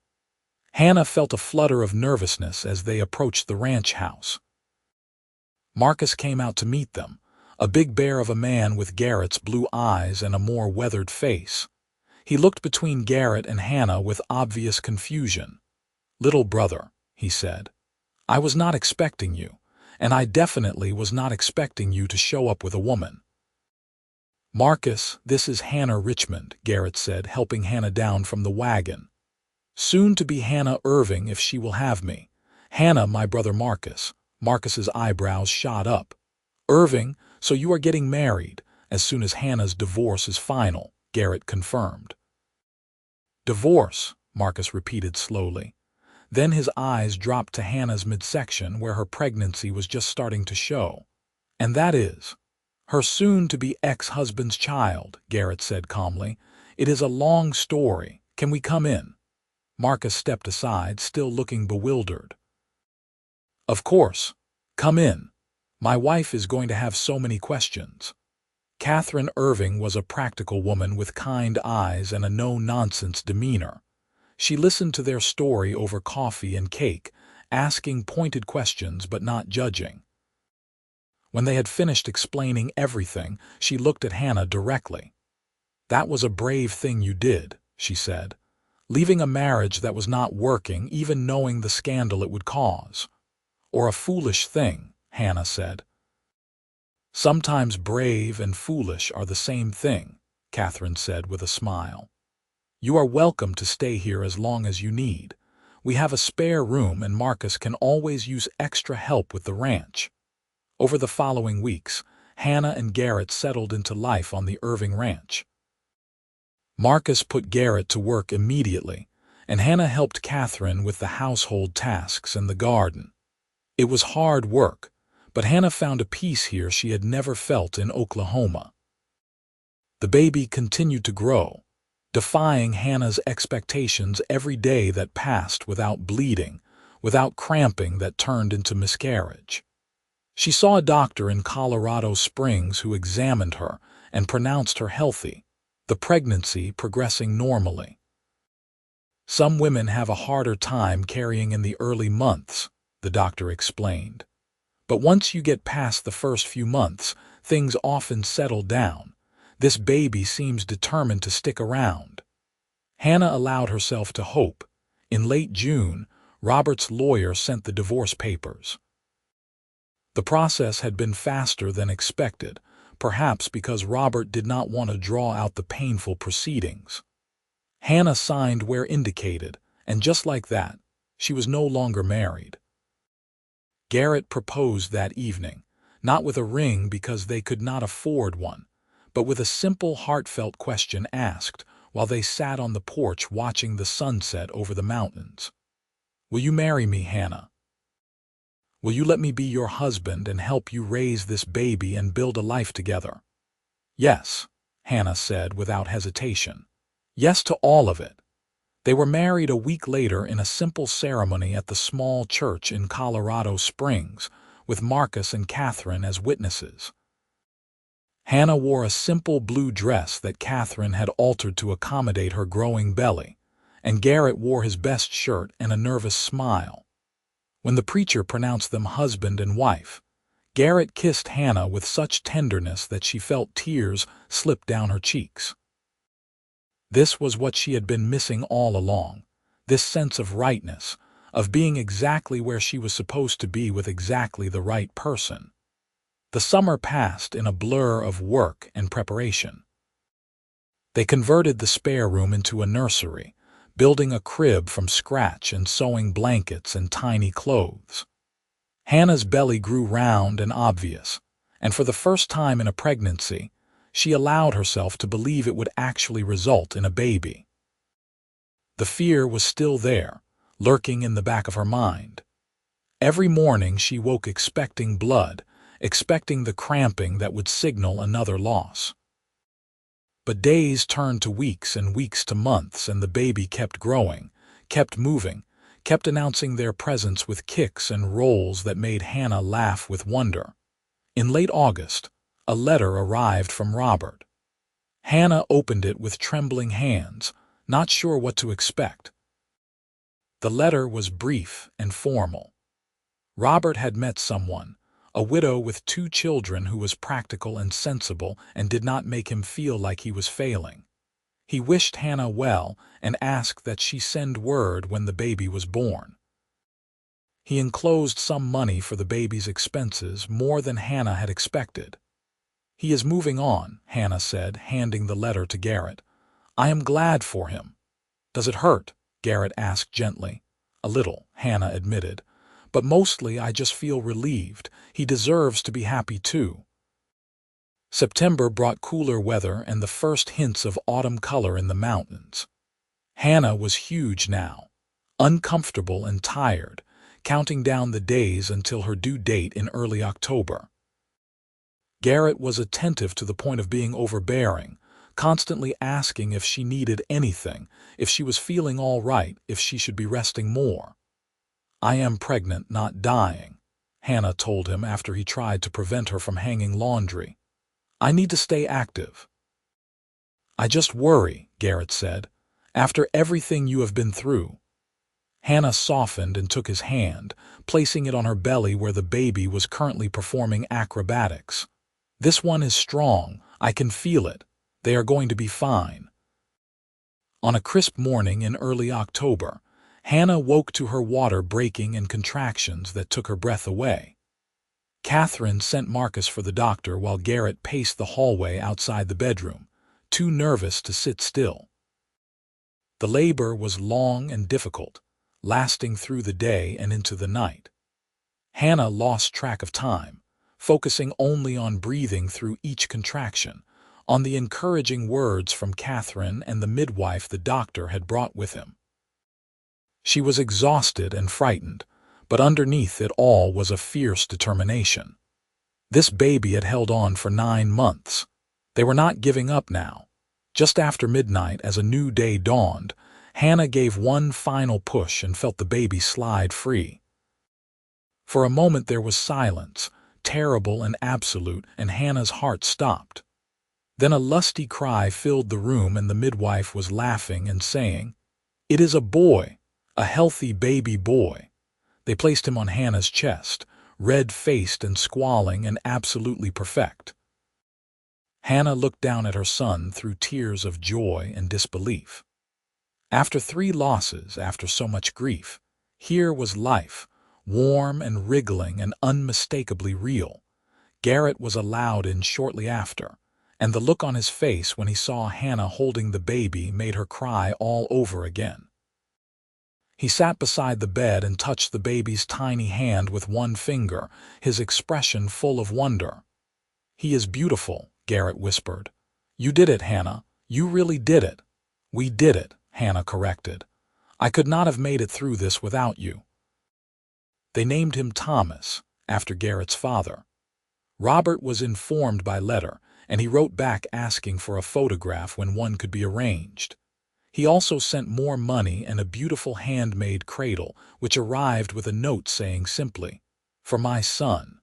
Hannah felt a flutter of nervousness as they approached the ranch house. Marcus came out to meet them, a big bear of a man with Garrett's blue eyes and a more weathered face. He looked between Garrett and Hannah with obvious confusion. "Little brother," he said, "I was not expecting you, and I definitely was not expecting you to show up with a woman." "Marcus, this is Hannah Richmond," Garrett said, helping Hannah down from the wagon. "Soon to be Hannah Irving if she will have me. Hannah, my brother Marcus." Marcus's eyebrows shot up. "Irving, so you are getting married as soon as Hannah's divorce is final," Garrett confirmed. "Divorce," Marcus repeated slowly. Then his eyes dropped to Hannah's midsection where her pregnancy was just starting to show. "And that is?" "Her soon-to-be ex-husband's child," Garrett said calmly. "It is a long story. Can we come in?" Marcus stepped aside, still looking bewildered. "Of course. Come in. My wife is going to have so many questions." Catherine Irving was a practical woman with kind eyes and a no-nonsense demeanor. She listened to their story over coffee and cake, asking pointed questions but not judging. When they had finished explaining everything, she looked at Hannah directly. "That was a brave thing you did," she said, "leaving a marriage that was not working, even knowing the scandal it would cause. or a foolish thing, Hannah said. Sometimes brave and foolish are the same thing, Catherine said with a smile. You are welcome to stay here as long as you need. We have a spare room and Marcus can always use extra help with the ranch. Over the following weeks, Hannah and Garrett settled into life on the Irving Ranch. Marcus put Garrett to work immediately, and Hannah helped Catherine with the household tasks and the garden. It was hard work, but Hannah found a peace here she had never felt in Oklahoma. The baby continued to grow, defying Hannah's expectations every day that passed without bleeding, without cramping that turned into miscarriage. She saw a doctor in Colorado Springs who examined her and pronounced her healthy, the pregnancy progressing normally. Some women have a harder time carrying in the early months, the doctor explained. But once you get past the first few months, things often settle down. This baby seems determined to stick around. Hannah allowed herself to hope. In late June, Robert's lawyer sent the divorce papers. The process had been faster than expected, perhaps because Robert did not want to draw out the painful proceedings. Hannah signed where indicated, and just like that, she was no longer married. Garrett proposed that evening, not with a ring because they could not afford one, but with a simple, heartfelt question asked while they sat on the porch watching the sunset over the mountains. Will you marry me, Hannah? Will you let me be your husband and help you raise this baby and build a life together? Yes, Hannah said without hesitation. Yes to all of it. They were married a week later in a simple ceremony at the small church in Colorado Springs, with Marcus and Catherine as witnesses. Hannah wore a simple blue dress that Catherine had altered to accommodate her growing belly, and Garrett wore his best shirt and a nervous smile. When the preacher pronounced them husband and wife, Garrett kissed Hannah with such tenderness that she felt tears slip down her cheeks. This was what she had been missing all along, this sense of rightness, of being exactly where she was supposed to be with exactly the right person. The summer passed in a blur of work and preparation. They converted the spare room into a nursery, building a crib from scratch and sewing blankets and tiny clothes. Hannah's belly grew round and obvious, and for the first time in a pregnancy, she allowed herself to believe it would actually result in a baby. The fear was still there, lurking in the back of her mind. Every morning she woke expecting blood, expecting the cramping that would signal another loss. But days turned to weeks and weeks to months, and the baby kept growing, kept moving, kept announcing their presence with kicks and rolls that made Hannah laugh with wonder. In late August, a letter arrived from Robert. Hannah opened it with trembling hands, not sure what to expect. The letter was brief and formal. Robert had met someone, a widow with 2 children who was practical and sensible and did not make him feel like he was failing. He wished Hannah well and asked that she send word when the baby was born. He enclosed some money for the baby's expenses, more than Hannah had expected. He is moving on, Hannah said, handing the letter to Garrett. I am glad for him. Does it hurt? Garrett asked gently. A little, Hannah admitted. But mostly I just feel relieved. He deserves to be happy too. September brought cooler weather and the first hints of autumn color in the mountains. Hannah was huge now, uncomfortable and tired, counting down the days until her due date in early October. Garrett was attentive to the point of being overbearing, constantly asking if she needed anything, if she was feeling all right, if she should be resting more. I am pregnant, not dying, Hannah told him after he tried to prevent her from hanging laundry. I need to stay active. I just worry, Garrett said, after everything you have been through. Hannah softened and took his hand, placing it on her belly where the baby was currently performing acrobatics. This one is strong, I can feel it. They are going to be fine. On a crisp morning in early October, Hannah woke to her water breaking and contractions that took her breath away. Catherine sent Marcus for the doctor while Garrett paced the hallway outside the bedroom, too nervous to sit still. The labor was long and difficult, lasting through the day and into the night. Hannah lost track of time, focusing only on breathing through each contraction, on the encouraging words from Catherine and the midwife the doctor had brought with him. She was exhausted and frightened, but underneath it all was a fierce determination. This baby had held on for 9 months. They were not giving up now. Just after midnight, as a new day dawned, Hannah gave one final push and felt the baby slide free. For a moment there was silence, terrible and absolute, and Hannah's heart stopped. Then a lusty cry filled the room and the midwife was laughing and saying, "It is a boy, a healthy baby boy." They placed him on Hannah's chest, red-faced and squalling and absolutely perfect. Hannah looked down at her son through tears of joy and disbelief. After 3 losses, after so much grief, here was life, warm and wriggling and unmistakably real. Garrett was allowed in shortly after, and the look on his face when he saw Hannah holding the baby made her cry all over again. He sat beside the bed and touched the baby's tiny hand with one finger, his expression full of wonder. "He is beautiful," Garrett whispered. "You did it, Hannah. You really did it." "We did it," Hannah corrected. "I could not have made it through this without you." They named him Thomas, after Garrett's father. Robert was informed by letter, and he wrote back asking for a photograph when one could be arranged. He also sent more money and a beautiful handmade cradle, which arrived with a note saying simply, "For my son."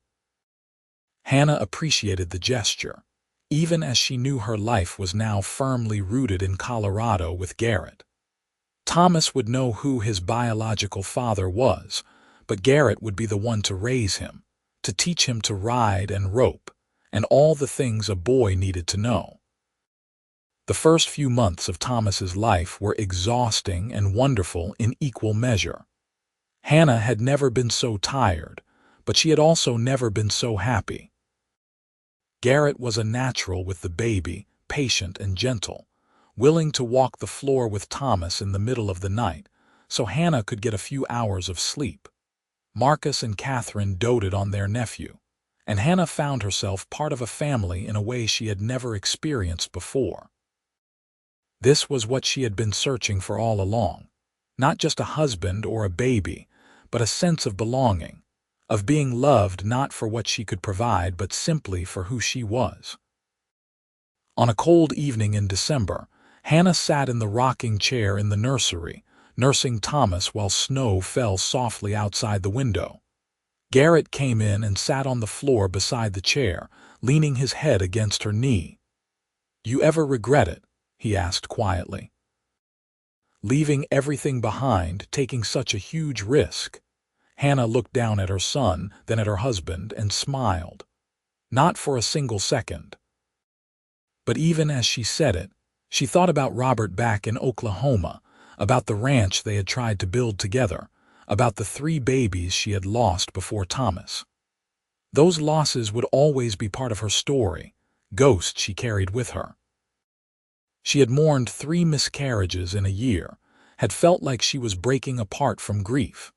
Hannah appreciated the gesture, even as she knew her life was now firmly rooted in Colorado with Garrett. Thomas would know who his biological father was, but Garrett would be the one to raise him, to teach him to ride and rope, and all the things a boy needed to know. The first few months of Thomas's life were exhausting and wonderful in equal measure. Hannah had never been so tired, but she had also never been so happy. Garrett was a natural with the baby, patient and gentle, willing to walk the floor with Thomas in the middle of the night, so Hannah could get a few hours of sleep. Marcus and Catherine doted on their nephew, and Hannah found herself part of a family in a way she had never experienced before. This was what she had been searching for all along, not just a husband or a baby, but a sense of belonging, of being loved not for what she could provide but simply for who she was. On a cold evening in December, Hannah sat in the rocking chair in the nursery, nursing Thomas while snow fell softly outside the window. Garrett came in and sat on the floor beside the chair, leaning his head against her knee. "You ever regret it?" he asked quietly. "Leaving everything behind, taking such a huge risk?" Hannah looked down at her son, then at her husband, and smiled. Not for a single second. But even as she said it, she thought about Robert back in Oklahoma, about the ranch they had tried to build together, about the 3 babies she had lost before Thomas. Those losses would always be part of her story, ghosts she carried with her. She had mourned 3 miscarriages in a year, had felt like she was breaking apart from grief.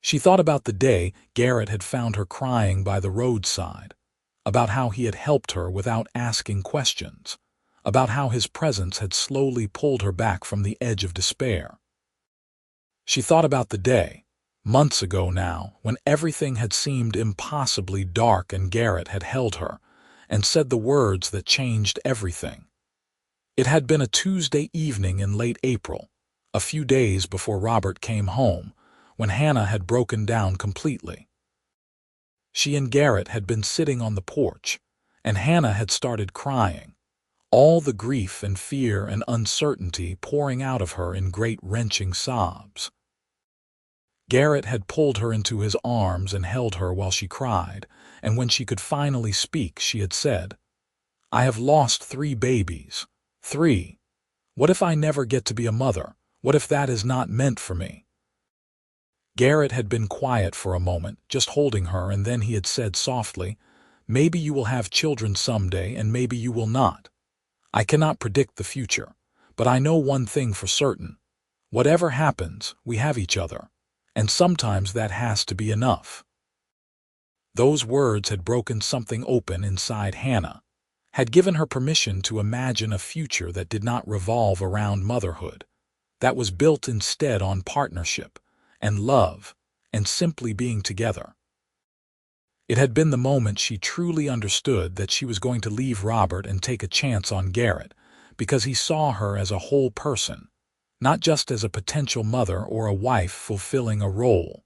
She thought about the day Garrett had found her crying by the roadside, about how he had helped her without asking questions, about how his presence had slowly pulled her back from the edge of despair. She thought about the day, months ago now, when everything had seemed impossibly dark and Garrett had held her and said the words that changed everything. It had been a Tuesday evening in late April, a few days before Robert came home, when Hannah had broken down completely. She and Garrett had been sitting on the porch, and Hannah had started crying, all the grief and fear and uncertainty pouring out of her in great wrenching sobs. Garrett had pulled her into his arms and held her while she cried, and when she could finally speak, she had said, "I have lost 3 babies. 3. What if I never get to be a mother? What if that is not meant for me?" Garrett had been quiet for a moment, just holding her, and then he had said softly, "Maybe you will have children someday, and maybe you will not. I cannot predict the future, but I know one thing for certain. Whatever happens, we have each other, and sometimes that has to be enough." Those words had broken something open inside Hannah, had given her permission to imagine a future that did not revolve around motherhood, that was built instead on partnership and love and simply being together. It had been the moment she truly understood that she was going to leave Robert and take a chance on Garrett, because he saw her as a whole person, not just as a potential mother or a wife fulfilling a role.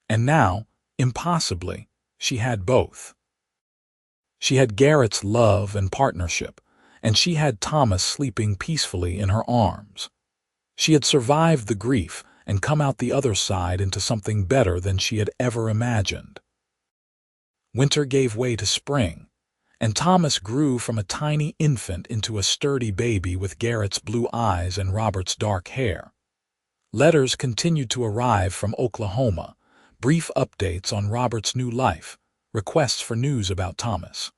And now, impossibly, she had both. She had Garrett's love and partnership, and she had Thomas sleeping peacefully in her arms. She had survived the grief and come out the other side into something better than she had ever imagined. Winter gave way to spring, and Thomas grew from a tiny infant into a sturdy baby with Garrett's blue eyes and Robert's dark hair. Letters continued to arrive from Oklahoma, brief updates on Robert's new life, requests for news about Thomas.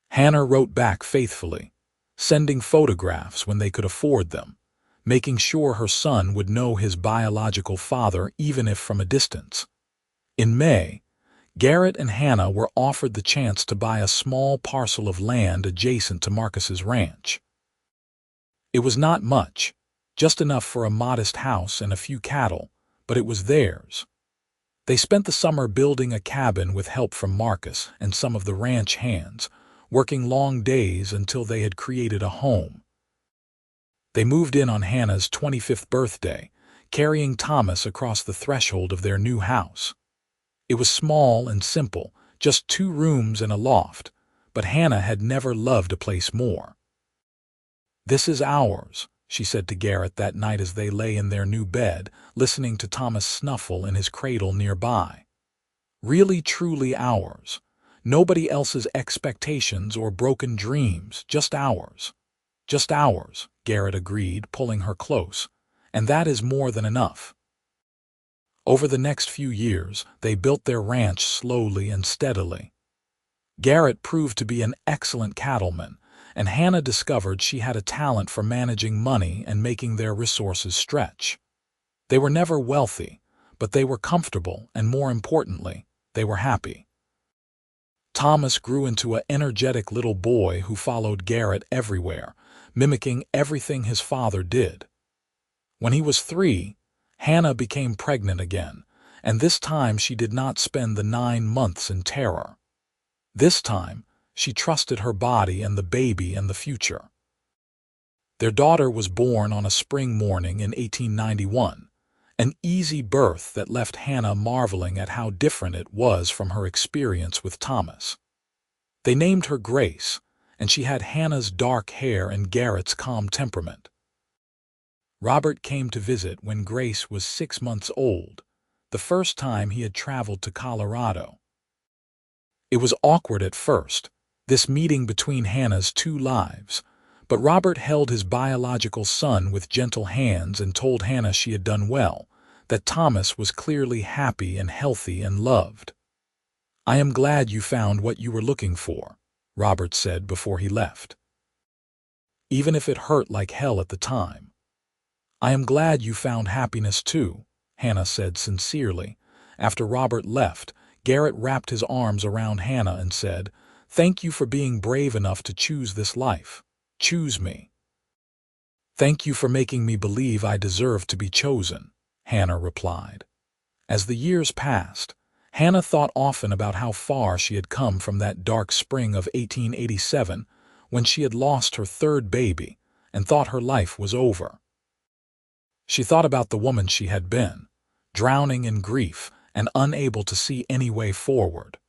Hannah wrote back faithfully, sending photographs when they could afford them, making sure her son would know his biological father even if from a distance. In May, Garrett and Hannah were offered the chance to buy a small parcel of land adjacent to Marcus's ranch. It was not much, just enough for a modest house and a few cattle, but it was theirs. They spent the summer building a cabin with help from Marcus and some of the ranch hands, working long days until they had created a home. They moved in on Hannah's 25th birthday, carrying Thomas across the threshold of their new house. It was small and simple, just 2 rooms and a loft, but Hannah had never loved a place more. "This is ours," she said to Garrett that night as they lay in their new bed, listening to Thomas snuffle in his cradle nearby. "Really, truly ours. Nobody else's expectations or broken dreams, just ours." "Just ours," Garrett agreed, pulling her close, "and that is more than enough." Over the next few years, they built their ranch slowly and steadily. Garrett proved to be an excellent cattleman, and Hannah discovered she had a talent for managing money and making their resources stretch. They were never wealthy, but they were comfortable, and more importantly, they were happy. Thomas grew into an energetic little boy who followed Garrett everywhere, mimicking everything his father did. When he was 3, Hannah became pregnant again, and this time she did not spend the 9 months in terror. This time, she trusted her body and the baby and the future. Their daughter was born on a spring morning in 1891, an easy birth that left Hannah marveling at how different it was from her experience with Thomas. They named her Grace, and she had Hannah's dark hair and Garrett's calm temperament. Robert came to visit when Grace was 6 months old, the first time he had traveled to Colorado. It was awkward at first, this meeting between Hannah's 2 lives, but Robert held his biological son with gentle hands and told Hannah she had done well, that Thomas was clearly happy and healthy and loved. "I am glad you found what you were looking for," Robert said before he left. "Even if it hurt like hell at the time." "I am glad you found happiness too," Hannah said sincerely. After Robert left, Garrett wrapped his arms around Hannah and said, "Thank you for being brave enough to choose this life. Choose me." "Thank you for making me believe I deserve to be chosen," Hannah replied. As the years passed, Hannah thought often about how far she had come from that dark spring of 1887 when she had lost her 3rd baby and thought her life was over. She thought about the woman she had been, drowning in grief and unable to see any way forward.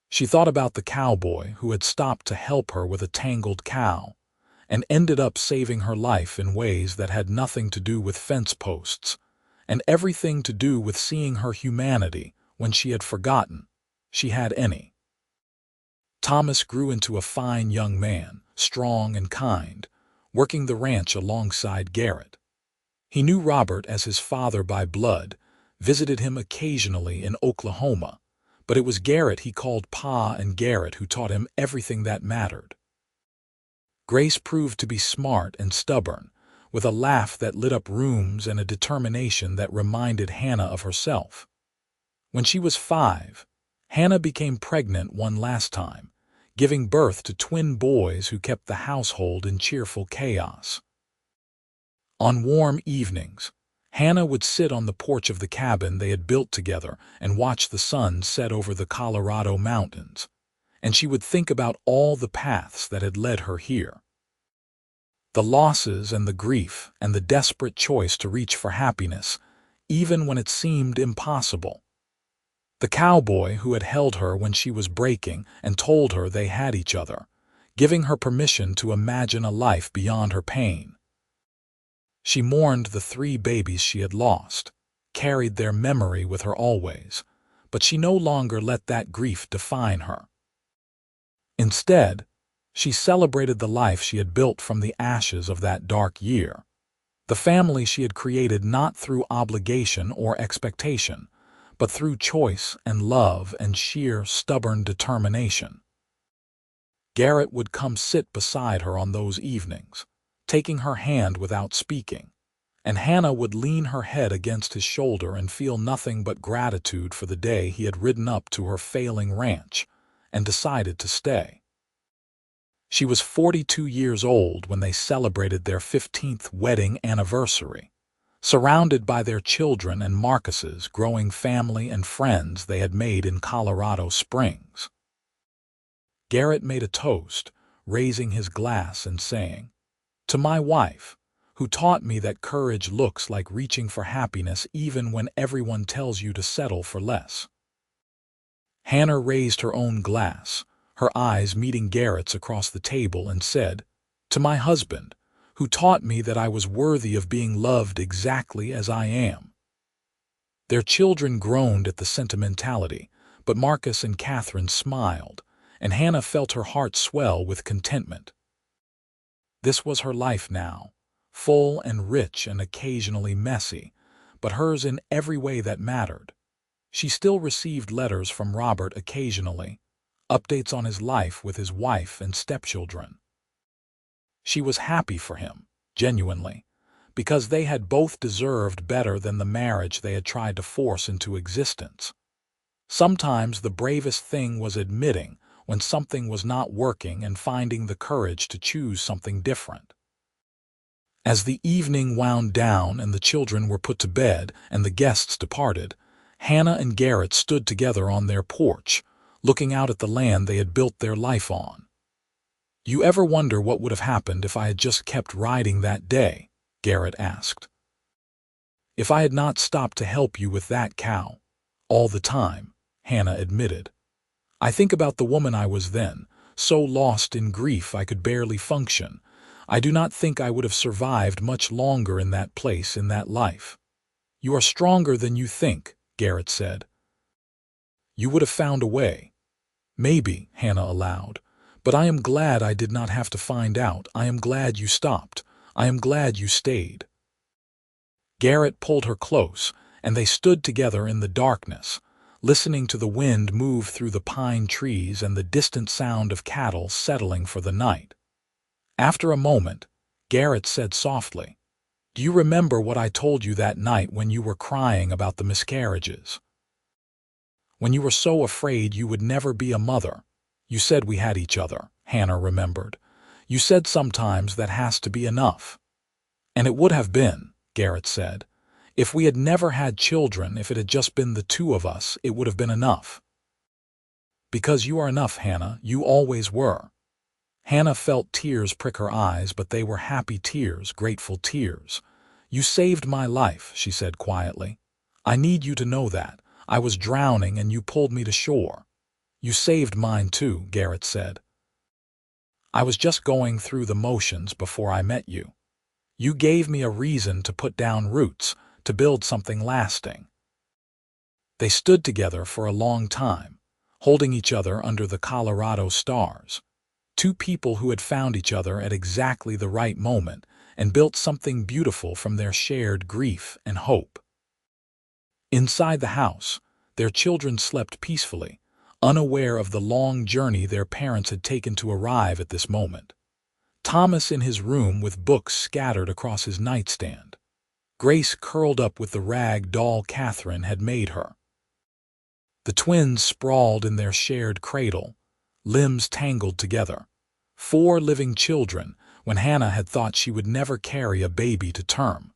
She thought about the cowboy who had stopped to help her with a tangled cow and ended up saving her life in ways that had nothing to do with fence posts and everything to do with seeing her humanity when she had forgotten she had any. Thomas grew into a fine young man, strong and kind, working the ranch alongside Garrett. He knew Robert as his father by blood visited him occasionally in Oklahoma, but it was Garrett he called Pa and Garrett who taught him everything that mattered. Grace proved to be smart and stubborn, with a laugh that lit up rooms and a determination that reminded Hannah of herself. When she was 5, Hannah became pregnant one last time, giving birth to twin boys who kept the household in cheerful chaos. On warm evenings, Hannah would sit on the porch of the cabin they had built together and watch the sun set over the Colorado mountains, and she would think about all the paths that had led her here. The losses and the grief and the desperate choice to reach for happiness, even when it seemed impossible. The cowboy who had held her when she was breaking and told her they had each other, giving her permission to imagine a life beyond her pain. She mourned the 3 babies she had lost, carried their memory with her always, but she no longer let that grief define her. Instead, she celebrated the life she had built from the ashes of that dark year, the family she had created not through obligation or expectation, but through choice and love and sheer stubborn determination. Garrett would come sit beside her on those evenings, taking her hand without speaking, and Hannah would lean her head against his shoulder and feel nothing but gratitude for the day he had ridden up to her failing ranch and decided to stay. She was 42 years old when they celebrated their 15th wedding anniversary, surrounded by their children and Marcus's growing family and friends they had made in Colorado Springs. Garrett made a toast, raising his glass and saying, "To my wife, who taught me that courage looks like reaching for happiness even when everyone tells you to settle for less." Hannah raised her own glass, her eyes meeting Garrett's across the table, and said, "To my husband, who taught me that I was worthy of being loved exactly as I am." Their children groaned at the sentimentality, but Marcus and Catherine smiled, and Hannah felt her heart swell with contentment. This was her life now, full and rich and occasionally messy, but hers in every way that mattered. She still received letters from Robert occasionally, updates on his life with his wife and stepchildren. She was happy for him, genuinely, because they had both deserved better than the marriage they had tried to force into existence. Sometimes the bravest thing was admitting when something was not working and finding the courage to choose something different. As the evening wound down and the children were put to bed and the guests departed, Hannah and Garrett stood together on their porch, looking out at the land they had built their life on. "You ever wonder what would have happened if I had just kept riding that day?" Garrett asked. "If I had not stopped to help you with that cow, all the time," Hannah admitted. "I think about the woman I was then, so lost in grief I could barely function. I do not think I would have survived much longer in that place, in that life." "You are stronger than you think," Garrett said. "You would have found a way." "Maybe," Hannah allowed, "but I am glad I did not have to find out. I am glad you stopped. I am glad you stayed." Garrett pulled her close, and they stood together in the darkness, listening to the wind move through the pine trees and the distant sound of cattle settling for the night. After a moment, Garrett said softly, "Do you remember what I told you that night when you were crying about the miscarriages? When you were so afraid you would never be a mother? You said we had each other," Hannah remembered. "You said sometimes that has to be enough." "And it would have been," Garrett said. "If we had never had children, if it had just been the 2 of us, it would have been enough." "Because you are enough, Hannah. You always were." Hannah felt tears prick her eyes, but they were happy tears, grateful tears. "You saved my life," she said quietly. "I need you to know that. I was drowning and you pulled me to shore." "You saved mine too," Garrett said. "I was just going through the motions before I met you. You gave me a reason to put down roots, to build something lasting." They stood together for a long time, holding each other under the Colorado stars. 2 people who had found each other at exactly the right moment and built something beautiful from their shared grief and hope. Inside the house, their children slept peacefully, unaware of the long journey their parents had taken to arrive at this moment. Thomas in his room with books scattered across his nightstand. Grace curled up with the rag doll Catherine had made her. The twins sprawled in their shared cradle, limbs tangled together. 4 living children when Hannah had thought she would never carry a baby to term.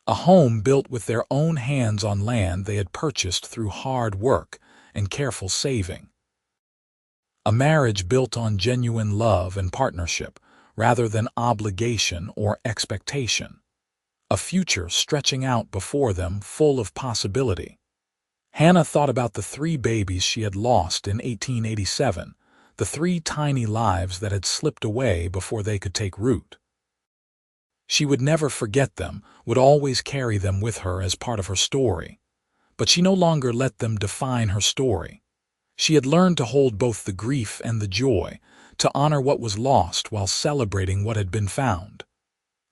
A home built with their own hands on land they had purchased through hard work and careful saving. A marriage built on genuine love and partnership rather than obligation or expectation. A future stretching out before them full of possibility. Hannah thought about the 3 babies she had lost in 1887, the 3 tiny lives that had slipped away before they could take root. She would never forget them, would always carry them with her as part of her story. But she no longer let them define her story. She had learned to hold both the grief and the joy, to honor what was lost while celebrating what had been found.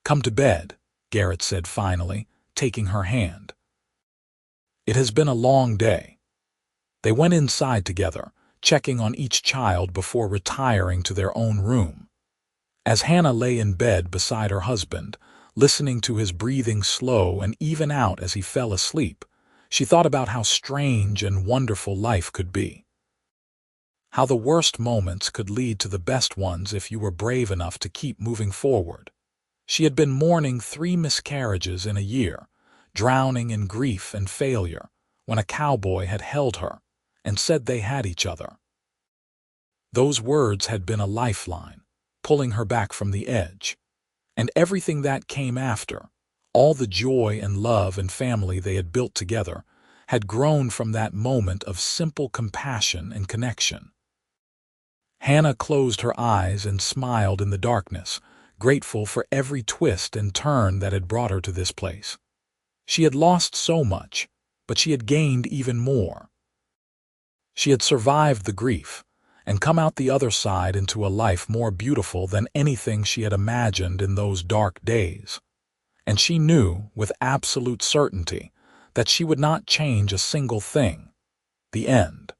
"Come to bed," Garrett said finally, taking her hand. "It has been a long day." They went inside together, checking on each child before retiring to their own room. As Hannah lay in bed beside her husband, listening to his breathing slow and even out as he fell asleep, she thought about how strange and wonderful life could be. How the worst moments could lead to the best ones if you were brave enough to keep moving forward. She had been mourning 3 miscarriages in a year, drowning in grief and failure, when a cowboy had held her and said they had each other. Those words had been a lifeline, pulling her back from the edge. And everything that came after, all the joy and love and family they had built together, had grown from that moment of simple compassion and connection. Hannah closed her eyes and smiled in the darkness, grateful for every twist and turn that had brought her to this place. She had lost so much, but she had gained even more. She had survived the grief and come out the other side into a life more beautiful than anything she had imagined in those dark days. And she knew with absolute certainty that she would not change a single thing. The end.